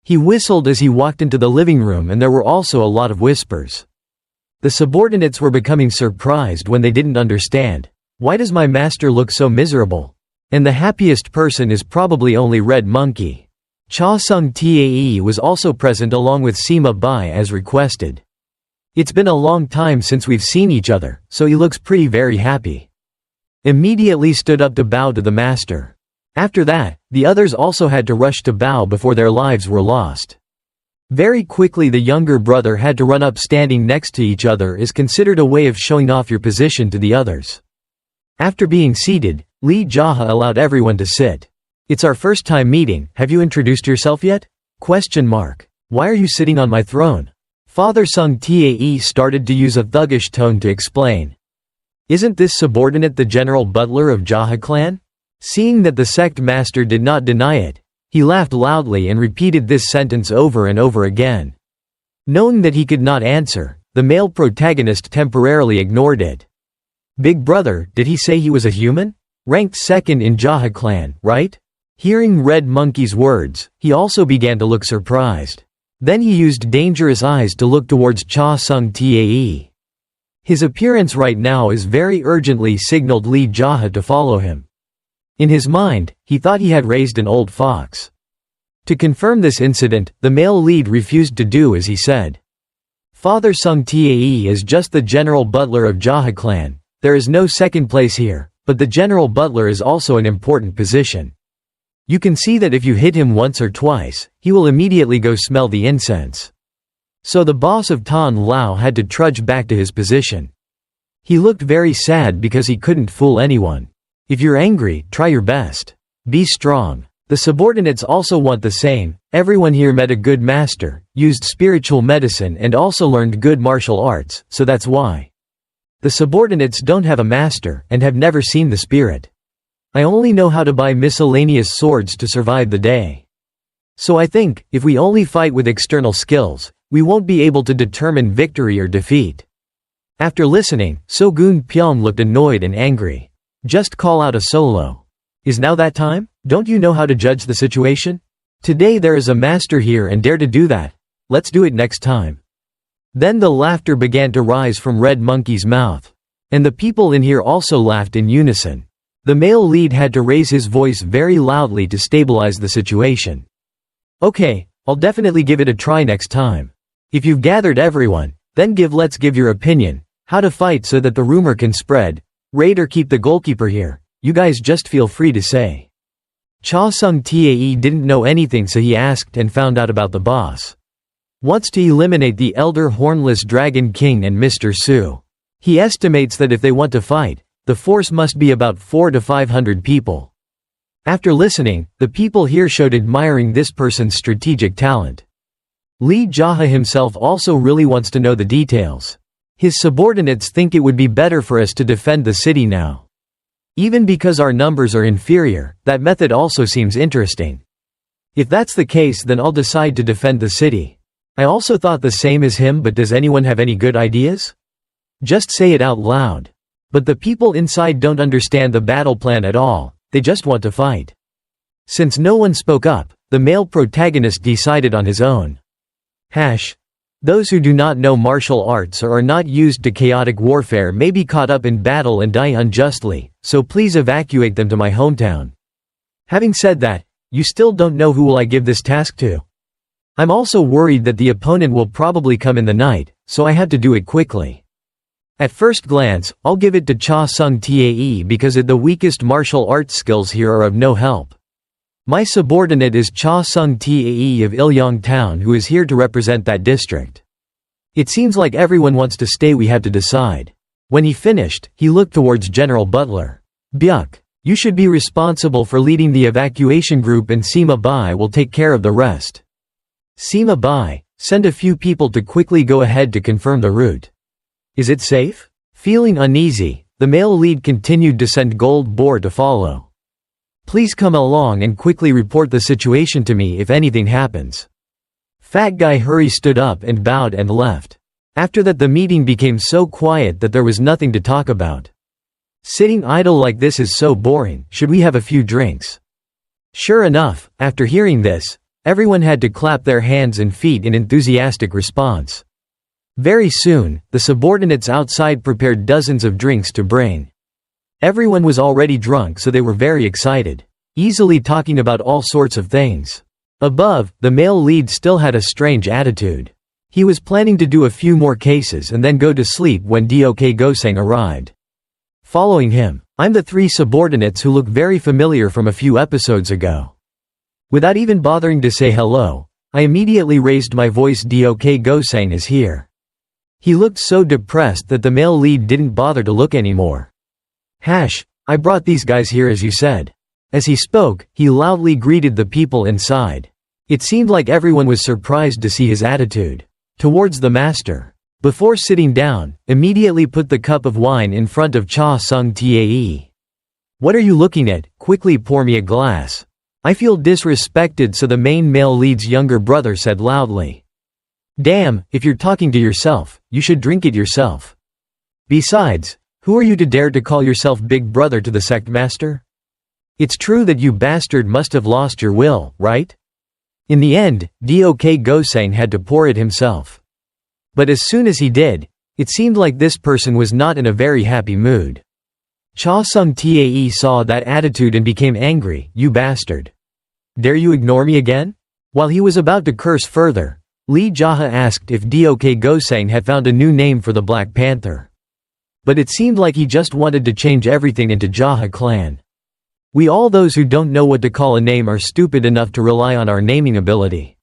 He whistled as he walked into the living room and there were also a lot of whispers. The subordinates were becoming surprised when they didn't understand. Why does my master look so miserable? And the happiest person is probably only Red Monkey. Cha Sung-tae was also present along with Sima Bai as requested. It's been a long time since we've seen each other, so he looks pretty very happy. Immediately stood up to bow to the master. After that, the others also had to rush to bow before their lives were lost. Very quickly the younger brother had to run up. Standing next to each other is considered a way of showing off your position to the others. After being seated, Lee JaHa allowed everyone to sit. It's our first time meeting, have you introduced yourself yet? ? Why are you sitting on my throne? Father Sung-tae started to use a thuggish tone to explain. Isn't this subordinate the general butler of JaHa clan? Seeing that the sect master did not deny it, he laughed loudly and repeated this sentence over and over again. Knowing that he could not answer, the male protagonist temporarily ignored it. Big brother, did he say he was a human? Ranked second in JaHa clan, right? Hearing Red Monkey's words, he also began to look surprised. Then he used dangerous eyes to look towards Cha Sung-tae. His appearance right now is very urgently signaled Lee JaHa to follow him. In his mind, he thought he had raised an old fox. To confirm this incident, the male lead refused to do as he said. Father Sung-tae is just the general butler of JaHa clan. There is no second place here, but the general butler is also an important position. You can see that if you hit him once or twice, he will immediately go smell the incense. So the boss of Tan Lao had to trudge back to his position. He looked very sad because he couldn't fool anyone. If you're angry, try your best. Be strong. The subordinates also want the same. Everyone here met a good master, used spiritual medicine and also learned good martial arts, so that's why. The subordinates don't have a master and have never seen the spirit. I only know how to buy miscellaneous swords to survive the day. So I think, if we only fight with external skills, we won't be able to determine victory or defeat. After listening, So-gun Pyong looked annoyed and angry. Just call out a solo. Is now that time? Don't you know how to judge the situation? Today there is a master here and dare to do that. Let's do it next time. Then the laughter began to rise from Red Monkey's mouth. And the people in here also laughed in unison. The male lead had to raise his voice very loudly to stabilize the situation. Okay, I'll definitely give it a try next time. If you've gathered everyone, then let's give your opinion, how to fight so that the rumor can spread, raid or keep the goalkeeper here, you guys just feel free to say. Cha Sung-tae didn't know anything so he asked and found out about the boss. Wants to eliminate the Elder Hornless Dragon King and Mr. Su. He estimates that if they want to fight, the force must be about 400 to 500 people. After listening, the people here showed admiring this person's strategic talent. Lee JaHa himself also really wants to know the details. His subordinates think it would be better for us to defend the city now. Even because our numbers are inferior, that method also seems interesting. If that's the case, then I'll decide to defend the city. I also thought the same as him, but does anyone have any good ideas? Just say it out loud. But the people inside don't understand the battle plan at all, they just want to fight. Since no one spoke up, the male protagonist decided on his own. Those who do not know martial arts or are not used to chaotic warfare may be caught up in battle and die unjustly, so please evacuate them to my hometown. Having said that, you still don't know who will I give this task to. I'm also worried that the opponent will probably come in the night, so I had to do it quickly. At first glance, I'll give it to Cha Sung Tae because the weakest martial arts skills here are of no help. My subordinate is Cha Sung Tae of Ilyong Town, who is here to represent that district. It seems like everyone wants to stay, we have to decide. When he finished, he looked towards General Butler. Byuk, you should be responsible for leading the evacuation group and Sima Bai will take care of the rest. Sima Bai, send a few people to quickly go ahead to confirm the route. Is it safe? Feeling uneasy, the male lead continued to send Gold Boar to follow. Please come along and quickly report the situation to me if anything happens. Fat guy Hurry stood up and bowed and left. After that the meeting became so quiet that there was nothing to talk about. Sitting idle like this is so boring, should we have a few drinks? Sure enough, after hearing this, everyone had to clap their hands and feet in enthusiastic response. Very soon, the subordinates outside prepared dozens of drinks to bring. Everyone was already drunk, so they were very excited, easily talking about all sorts of things. Above, the male lead still had a strange attitude. He was planning to do a few more cases and then go to sleep when Dok Goseng arrived. Following him, I'm the three subordinates who look very familiar from a few episodes ago. Without even bothering to say hello, I immediately raised my voice. Dok Goseng is here. He looked so depressed that the male lead didn't bother to look anymore. I brought these guys here as you said. As he spoke, he loudly greeted the people inside. It seemed like everyone was surprised to see his attitude towards the master. Before sitting down, immediately put the cup of wine in front of Cha Sung Tae. What are you looking at? Quickly pour me a glass. I feel disrespected, so the main male lead's younger brother said loudly. Damn, if you're talking to yourself, you should drink it yourself. Besides, who are you to dare to call yourself big brother to the sect master? It's true that you bastard must have lost your will, right? In the end, Dok Goseng had to pour it himself. But as soon as he did, it seemed like this person was not in a very happy mood. Cha Sung Tae saw that attitude and became angry. You bastard. Dare you ignore me again? While he was about to curse further, Lee JaHa asked if Dok Goseng had found a new name for the Black Panther. But it seemed like he just wanted to change everything into JaHa clan. We all those who don't know what to call a name are stupid enough to rely on our naming ability.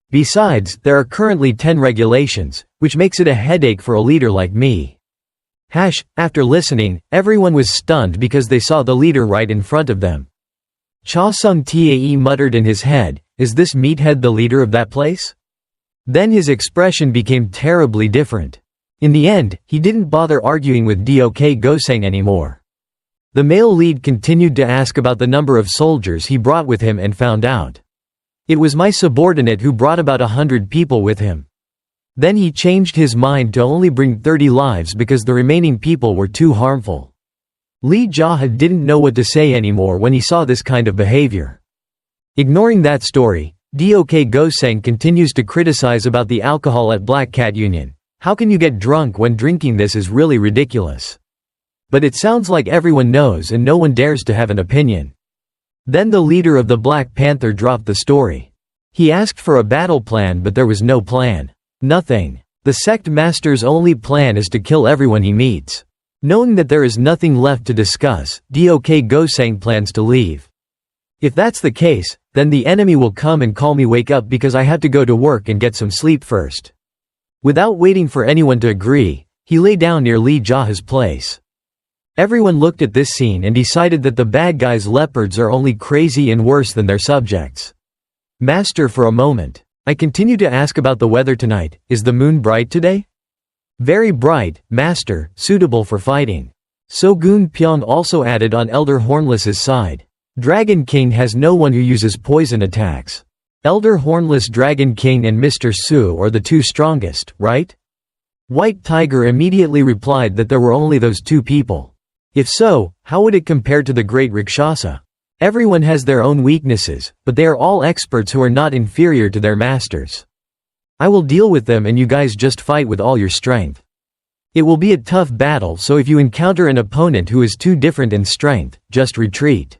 Besides, there are currently 10 regulations, which makes it a headache for a leader like me. After listening, everyone was stunned because they saw the leader right in front of them. Cha Sung Tae muttered in his head, is this meathead the leader of that place? Then his expression became terribly different. In the end, he didn't bother arguing with Dok Goseng anymore. The male lead continued to ask about the number of soldiers he brought with him and found out. It was my subordinate who brought about 100 people with him. Then he changed his mind to only bring 30 lives because the remaining people were too harmful. Lee JaHa didn't know what to say anymore when he saw this kind of behavior. Ignoring that story, Dok Goseng continues to criticize about the alcohol at Black Cat Union. How can you get drunk when drinking this is really ridiculous? But it sounds like everyone knows and no one dares to have an opinion. Then the leader of the Black Panther dropped the story. He asked for a battle plan, but there was no plan. Nothing. The sect master's only plan is to kill everyone he meets. Knowing that there is nothing left to discuss, Dok Goseng plans to leave. If that's the case, then the enemy will come and call me wake up because I have to go to work and get some sleep first. Without waiting for anyone to agree, he lay down near Lee JaHa's place. Everyone looked at this scene and decided that the bad guys' leopards are only crazy and worse than their subjects. Master, for a moment. I continue to ask about the weather tonight. Is the moon bright today? Very bright, master, suitable for fighting. Sogun Pyong also added on Elder Hornless's side. Dragon King has no one who uses poison attacks. Elder Hornless, Dragon King and Mr. Su are the two strongest, right? White Tiger immediately replied that there were only those two people. If so, how would it compare to the great Rakshasa? Everyone has their own weaknesses, but they are all experts who are not inferior to their masters. I will deal with them and you guys just fight with all your strength. It will be a tough battle, so if you encounter an opponent who is too different in strength, just retreat.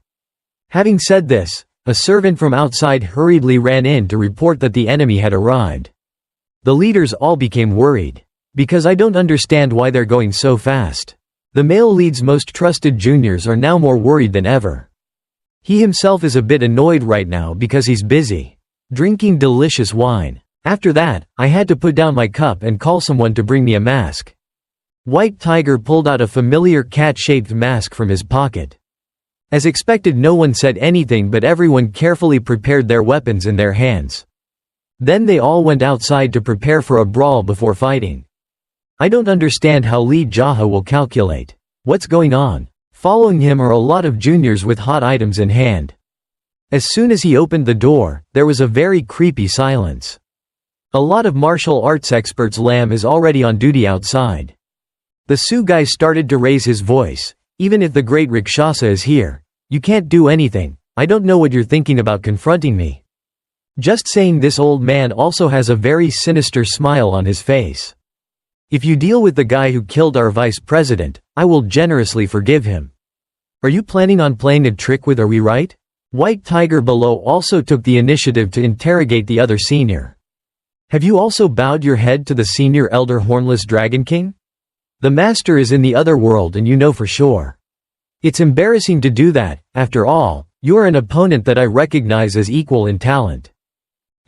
Having said this, a servant from outside hurriedly ran in to report that the enemy had arrived. The leaders all became worried. Because I don't understand why they're going so fast. The male lead's most trusted juniors are now more worried than ever. He himself is a bit annoyed right now because he's busy drinking delicious wine. After that, I had to put down my cup and call someone to bring me a mask. White Tiger pulled out a familiar cat-shaped mask from his pocket. As expected, no one said anything, but everyone carefully prepared their weapons in their hands. Then they all went outside to prepare for a brawl before fighting. I don't understand how Lee JaHa will calculate what's going on. Following him are a lot of juniors with hot items in hand. As soon as he opened the door, there was a very creepy silence. A lot of martial arts experts. Lam is already on duty outside. The Su guy started to raise his voice. Even if the great Rakshasa is here, you can't do anything. I don't know what you're thinking about confronting me. Just saying. This old man also has a very sinister smile on his face. If you deal with the guy who killed our vice president, I will generously forgive him. Are you planning on playing a trick with? Are we right? White Tiger below also took the initiative to interrogate the other senior. Have you also bowed your head to the senior Elder Hornless Dragon King? The master is in the other world and you know for sure. It's embarrassing to do that. After all, you are an opponent that I recognize as equal in talent.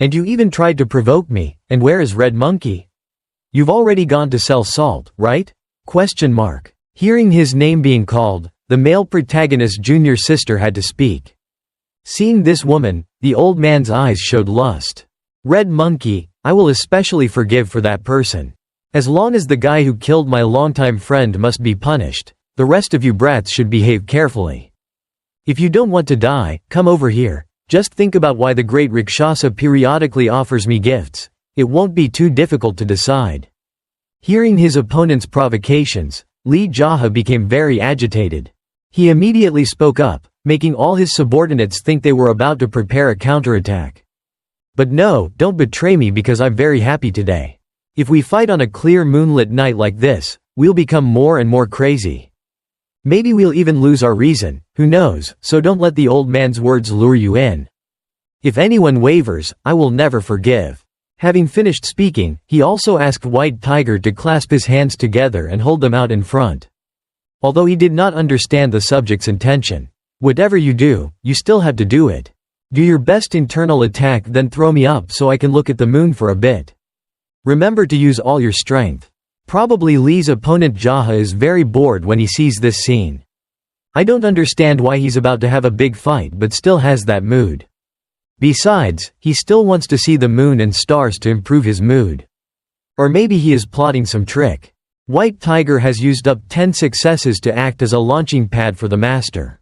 And you even tried to provoke me. And where is Red Monkey? You've already gone to sell salt, right? Hearing his name being called, the male protagonist's junior sister had to speak. Seeing this woman, the old man's eyes showed lust. Red Monkey, I will especially forgive for that person. As long as the guy who killed my longtime friend must be punished, the rest of you brats should behave carefully. If you don't want to die, come over here. Just think about why the great Rakshasa periodically offers me gifts. It won't be too difficult to decide. Hearing his opponent's provocations, Lee JaHa became very agitated. He immediately spoke up, making all his subordinates think they were about to prepare a counterattack. But no, don't betray me because I'm very happy today. If we fight on a clear moonlit night like this, we'll become more and more crazy. Maybe we'll even lose our reason, who knows, so don't let the old man's words lure you in. If anyone wavers, I will never forgive. Having finished speaking, he also asked White Tiger to clasp his hands together and hold them out in front. Although he did not understand the subject's intention. Whatever you do, you still have to do it. Do your best internal attack, then throw me up so I can look at the moon for a bit. Remember to use all your strength. Probably Lee's opponent JaHa is very bored when he sees this scene. I don't understand why he's about to have a big fight but still has that mood. Besides, he still wants to see the moon and stars to improve his mood. Or maybe he is plotting some trick. White Tiger has used up 10 successes to act as a launching pad for the master.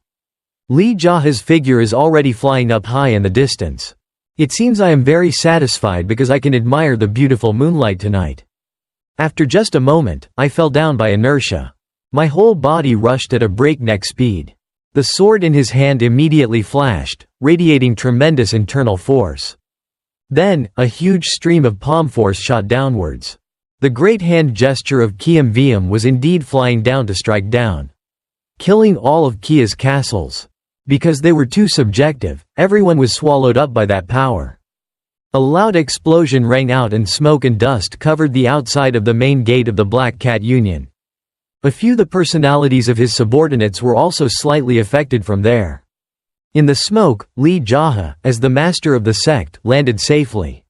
Lee JaHa's figure is already flying up high in the distance. It seems I am very satisfied because I can admire the beautiful moonlight tonight. After just a moment, I fell down by inertia. My whole body rushed at a breakneck speed. The sword in his hand immediately flashed, radiating tremendous internal force. Then, a huge stream of palm force shot downwards. The great hand gesture of Kiam Viam was indeed flying down to strike down, killing all of Kia's castles. Because they were too subjective, everyone was swallowed up by that power. A loud explosion rang out and smoke and dust covered the outside of the main gate of the Black Cat Union. A few the personalities of his subordinates were also slightly affected from there. In the smoke, Lee JaHa, as the master of the sect, landed safely.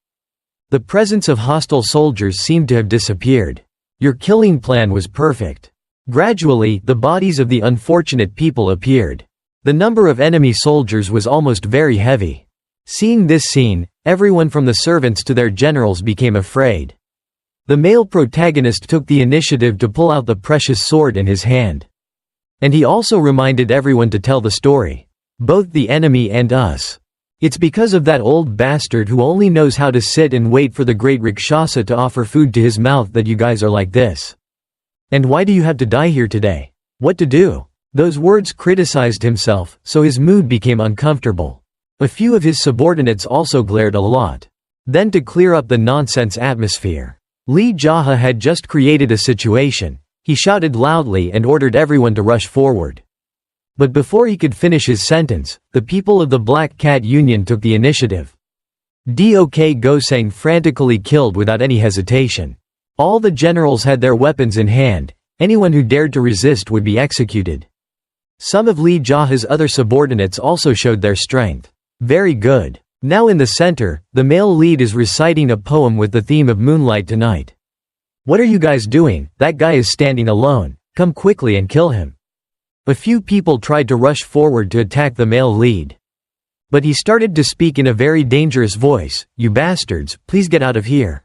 The presence of hostile soldiers seemed to have disappeared. Your killing plan was perfect. Gradually, the bodies of the unfortunate people appeared. The number of enemy soldiers was almost very heavy. Seeing this scene, everyone from the servants to their generals became afraid. The male protagonist took the initiative to pull out the precious sword in his hand. And he also reminded everyone to tell the story. Both the enemy and us. It's because of that old bastard who only knows how to sit and wait for the great Shasa to offer food to his mouth that you guys are like this. And why do you have to die here today? What to do? Those words criticized himself, so his mood became uncomfortable. A few of his subordinates also glared a lot. Then to clear up the nonsense atmosphere, Lee JaHa had just created a situation. He shouted loudly and ordered everyone to rush forward. But before he could finish his sentence, the people of the Black Cat Union took the initiative. Dok Gosang frantically killed without any hesitation. All the generals had their weapons in hand. Anyone who dared to resist would be executed. Some of Lee JaHa's other subordinates also showed their strength. Very good. Now in the center, the male lead is reciting a poem with the theme of Moonlight Tonight. What are you guys doing? That guy is standing alone. Come quickly and kill him. A few people tried to rush forward to attack the male lead. But he started to speak in a very dangerous voice. You bastards, please get out of here.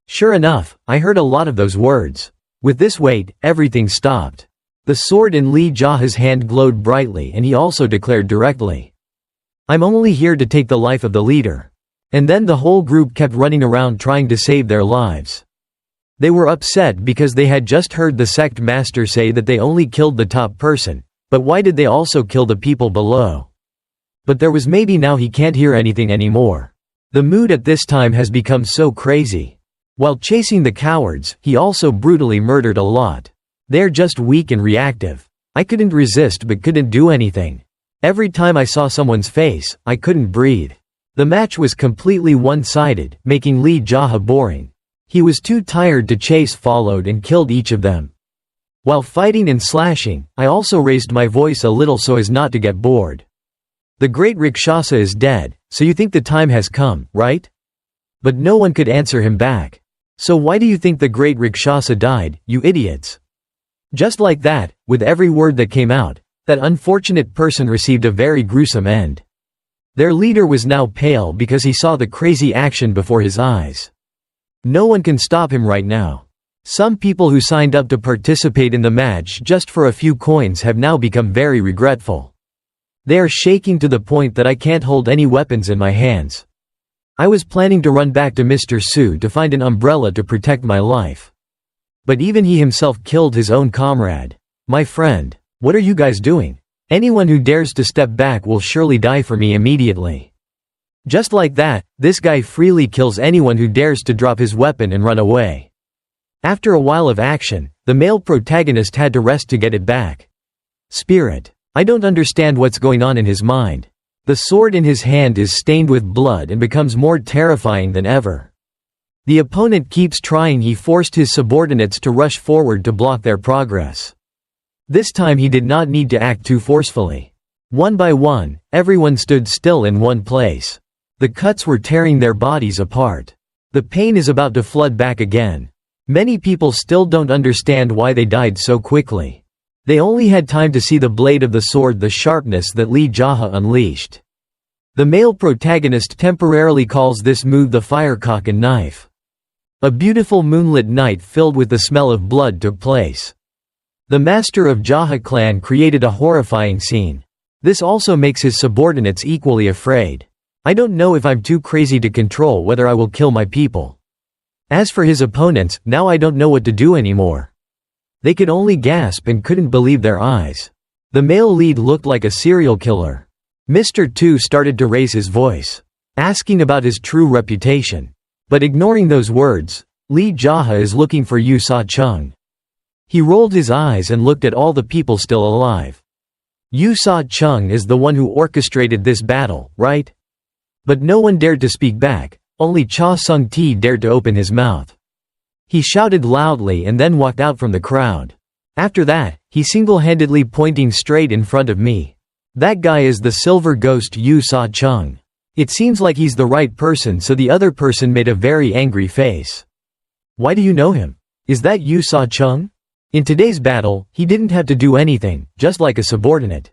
Sure enough, I heard a lot of those words. With this weight, everything stopped. The sword in Lee JaHa's hand glowed brightly and he also declared directly, I'm only here to take the life of the leader. And then the whole group kept running around trying to save their lives. They were upset because they had just heard the sect master say that they only killed the top person, but why did they also kill the people below? But there was maybe now he can't hear anything anymore. The mood at this time has become so crazy. While chasing the cowards, he also brutally murdered a lot. They're just weak and reactive. I couldn't resist but couldn't do anything. Every time I saw someone's face, I couldn't breathe. The match was completely one-sided, making Lee JaHa boring. He was too tired to chase, followed and killed each of them. While fighting and slashing, I also raised my voice a little so as not to get bored. The great Shasa is dead, so you think the time has come, right? But no one could answer him back. So why do you think the great Shasa died, you idiots? Just like that, with every word that came out, that unfortunate person received a very gruesome end. Their leader was now pale because he saw the crazy action before his eyes. No one can stop him right now. Some people who signed up to participate in the match just for a few coins have now become very regretful. They are shaking to the point that I can't hold any weapons in my hands. I was planning to run back to Mr. Su to find an umbrella to protect my life. But even he himself killed his own comrade. My friend, what are you guys doing? Anyone who dares to step back will surely die for me immediately. Just like that, this guy freely kills anyone who dares to drop his weapon and run away. After a while of action, the male protagonist had to rest to get it back. Spirit. I don't understand what's going on in his mind. The sword in his hand is stained with blood and becomes more terrifying than ever. The opponent keeps trying. He forced his subordinates to rush forward to block their progress. This time he did not need to act too forcefully. One by one, everyone stood still in one place. The cuts were tearing their bodies apart. The pain is about to flood back again. Many people still don't understand why they died so quickly. They only had time to see the blade of the sword, the sharpness that Lee JaHa unleashed. The male protagonist temporarily calls this move the firecock and knife. A beautiful moonlit night filled with the smell of blood took place. The master of JaHa clan created a horrifying scene. This also makes his subordinates equally afraid. I don't know if I'm too crazy to control whether I will kill my people. As for his opponents, now I don't know what to do anymore. They could only gasp and couldn't believe their eyes. The male lead looked like a serial killer. Mr. Tu started to raise his voice, asking about his true reputation. But ignoring those words, Lee JaHa is looking for Yu Sa-chung. He rolled his eyes and looked at all the people still alive. Yu Sa-chung is the one who orchestrated this battle, right? But no one dared to speak back, only Cha Sung-ti dared to open his mouth. He shouted loudly and then walked out from the crowd. After that, he single-handedly pointing straight in front of me. That guy is the silver ghost Yu Sa-chung. It seems like he's the right person, so the other person made a very angry face. Why do you know him? Is that Yu Sa-chung? In today's battle, he didn't have to do anything, just like a subordinate.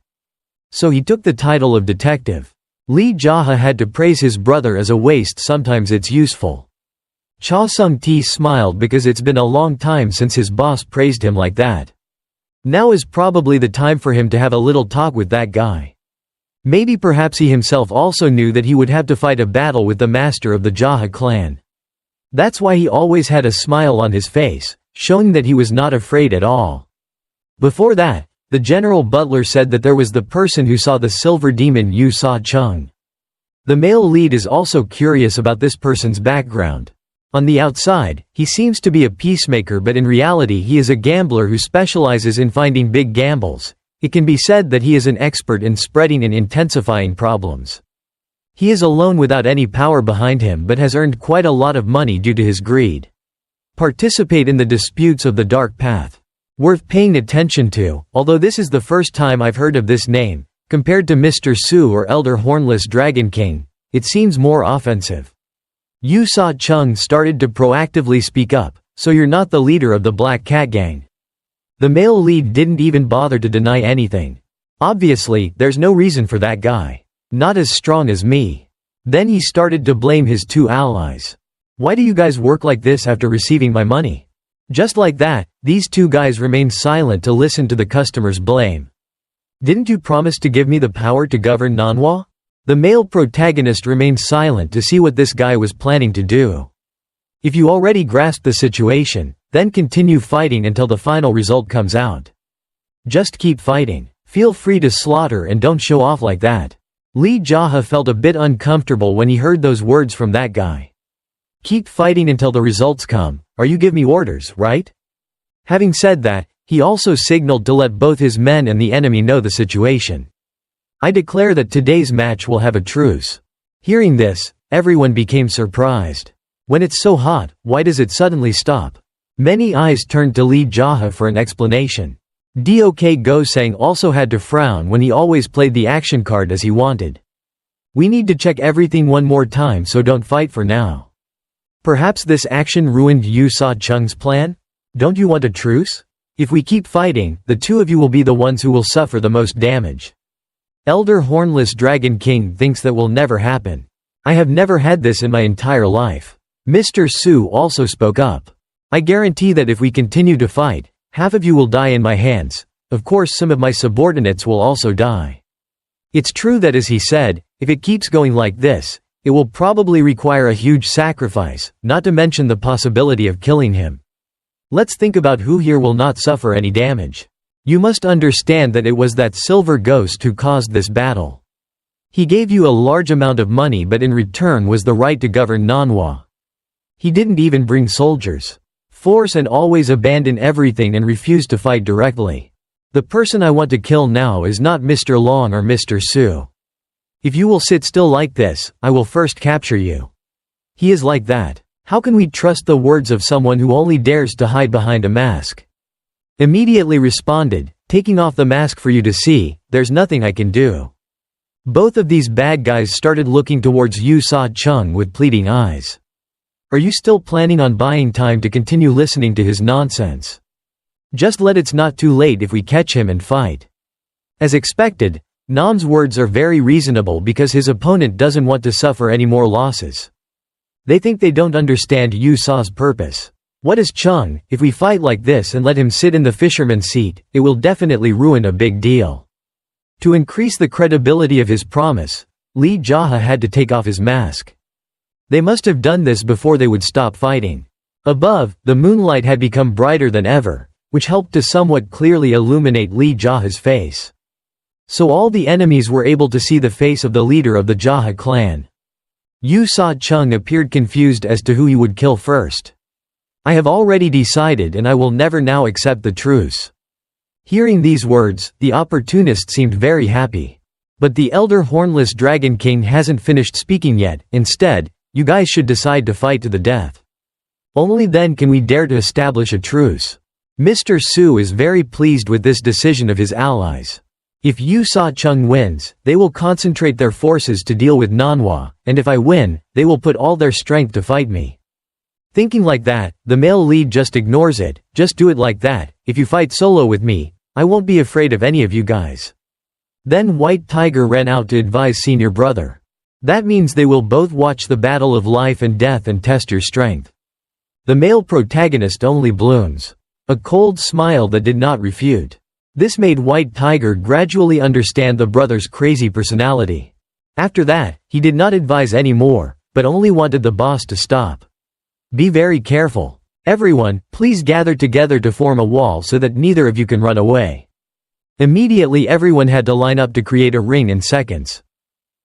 So he took the title of detective. Lee JaHa had to praise his brother as a waste. Sometimes it's useful. Cha Sung-ti smiled because it's been a long time since his boss praised him like that. Now is probably the time for him to have a little talk with that guy. Maybe perhaps he himself also knew that he would have to fight a battle with the master of the JaHa clan. That's why he always had a smile on his face, showing that he was not afraid at all. Before that, the general butler said that there was the person who saw the silver demon Yu Sa-chung. The male lead is also curious about this person's background. On the outside, he seems to be a peacemaker, but in reality he is a gambler who specializes in finding big gambles. It can be said that he is an expert in spreading and intensifying problems. He is alone without any power behind him but has earned quite a lot of money due to his greed. Participate in the disputes of the dark path. Worth paying attention to, although this is the first time I've heard of this name. Compared to Mr. Su or Elder Hornless Dragon King, it seems more offensive. Yu Sa-chung started to proactively speak up, so you're not the leader of the Black Cat Gang. The male lead didn't even bother to deny anything. Obviously, there's no reason for that guy. Not as strong as me. Then he started to blame his two allies. Why do you guys work like this after receiving my money? Just like that, these two guys remained silent to listen to the customer's blame. Didn't you promise to give me the power to govern Manhwa? The male protagonist remained silent to see what this guy was planning to do. If you already grasped the situation, then continue fighting until the final result comes out. Just keep fighting. Feel free to slaughter and don't show off like that. Lee JaHa felt a bit uncomfortable when he heard those words from that guy. Keep fighting until the results come, or you give me orders, right? Having said that, he also signaled to let both his men and the enemy know the situation. I declare that today's match will have a truce. Hearing this, everyone became surprised. When it's so hot, why does it suddenly stop? Many eyes turned to Lee JaHa for an explanation. Dok Go-sang also had to frown when he always played the action card as he wanted. We need to check everything one more time, so don't fight for now. Perhaps this action ruined Yu Sa-chung's plan? Don't you want a truce? If we keep fighting, the two of you will be the ones who will suffer the most damage. Elder Hornless Dragon King thinks that will never happen. I have never had this in my entire life. Mr. Su also spoke up. I guarantee that if we continue to fight, half of you will die in my hands. Of course, some of my subordinates will also die. It's true that, as he said, if it keeps going like this, it will probably require a huge sacrifice, not to mention the possibility of killing him. Let's think about who here will not suffer any damage. You must understand that it was that silver ghost who caused this battle. He gave you a large amount of money, but in return was the right to govern Manhwa. He didn't even bring soldiers. Force and always abandon everything and refuse to fight directly. The person I want to kill now is not Mr. Long or Mr. Su. If you will sit still like this, I will first capture you. He is like that. How can we trust the words of someone who only dares to hide behind a mask? Immediately responded, taking off the mask for you to see, there's nothing I can do. Both of these bad guys started looking towards Yu Sa-chung with pleading eyes. Are you still planning on buying time to continue listening to his nonsense? Just let it's not too late if we catch him and fight. As expected, Nam's words are very reasonable because his opponent doesn't want to suffer any more losses. They think they don't understand Yu Sa's purpose. What is Chung? If we fight like this and let him sit in the fisherman's seat, it will definitely ruin a big deal. To increase the credibility of his promise, Lee JaHa had to take off his mask. They must have done this before they would stop fighting. Above, the moonlight had become brighter than ever, which helped to somewhat clearly illuminate Lee JaHa's face. So all the enemies were able to see the face of the leader of the JaHa clan. Yu Sa-chung appeared confused as to who he would kill first. I have already decided and I will never now accept the truce. Hearing these words, the opportunist seemed very happy. But the Elder Hornless Dragon King hasn't finished speaking yet. Instead, you guys should decide to fight to the death. Only then can we dare to establish a truce. Mr. Su is very pleased with this decision of his allies. If Yu Sa-chung wins, they will concentrate their forces to deal with Manhwa, and if I win, they will put all their strength to fight me. Thinking like that, the male lead just ignores it. Just do it like that. If you fight solo with me, I won't be afraid of any of you guys. Then White Tiger ran out to advise senior brother. That means they will both watch the battle of life and death and test your strength. The male protagonist only blooms. A cold smile that did not refute. This made White Tiger gradually understand the brother's crazy personality. After that, he did not advise anymore, but only wanted the boss to stop. Be very careful. Everyone, please gather together to form a wall so that neither of you can run away. Immediately everyone had to line up to create a ring in seconds.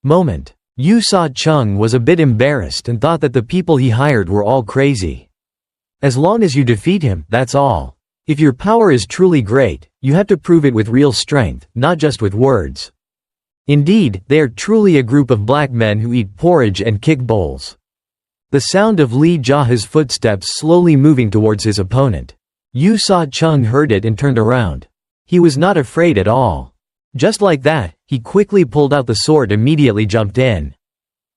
Moment. Yu Sa-chung was a bit embarrassed and thought that the people he hired were all crazy. As long as you defeat him, that's all. If your power is truly great, you have to prove it with real strength, not just with words. Indeed, they are truly a group of black men who eat porridge and kick bowls. The sound of Lee JaHa's footsteps slowly moving towards his opponent. Yu Sa-chung heard it and turned around. He was not afraid at all. Just like that, he quickly pulled out the sword and immediately jumped in.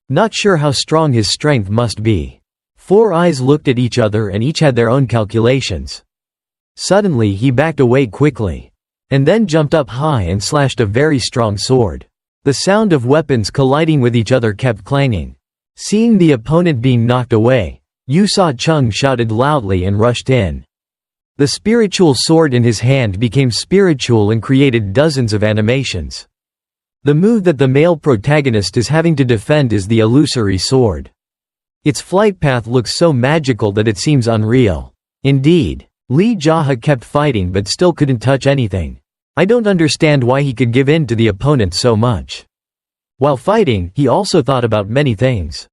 Not sure how strong his strength must be. Four eyes looked at each other and each had their own calculations. Suddenly he backed away quickly. And then jumped up high and slashed a very strong sword. The sound of weapons colliding with each other kept clanging. Seeing the opponent being knocked away, Yu Sa-chung shouted loudly and rushed in. The spiritual sword in his hand became spiritual and created dozens of animations. The move that the male protagonist is having to defend is the illusory sword. Its flight path looks so magical that it seems unreal. Indeed, Lee JaHa kept fighting but still couldn't touch anything. I don't understand why he could give in to the opponent so much. While fighting, he also thought about many things.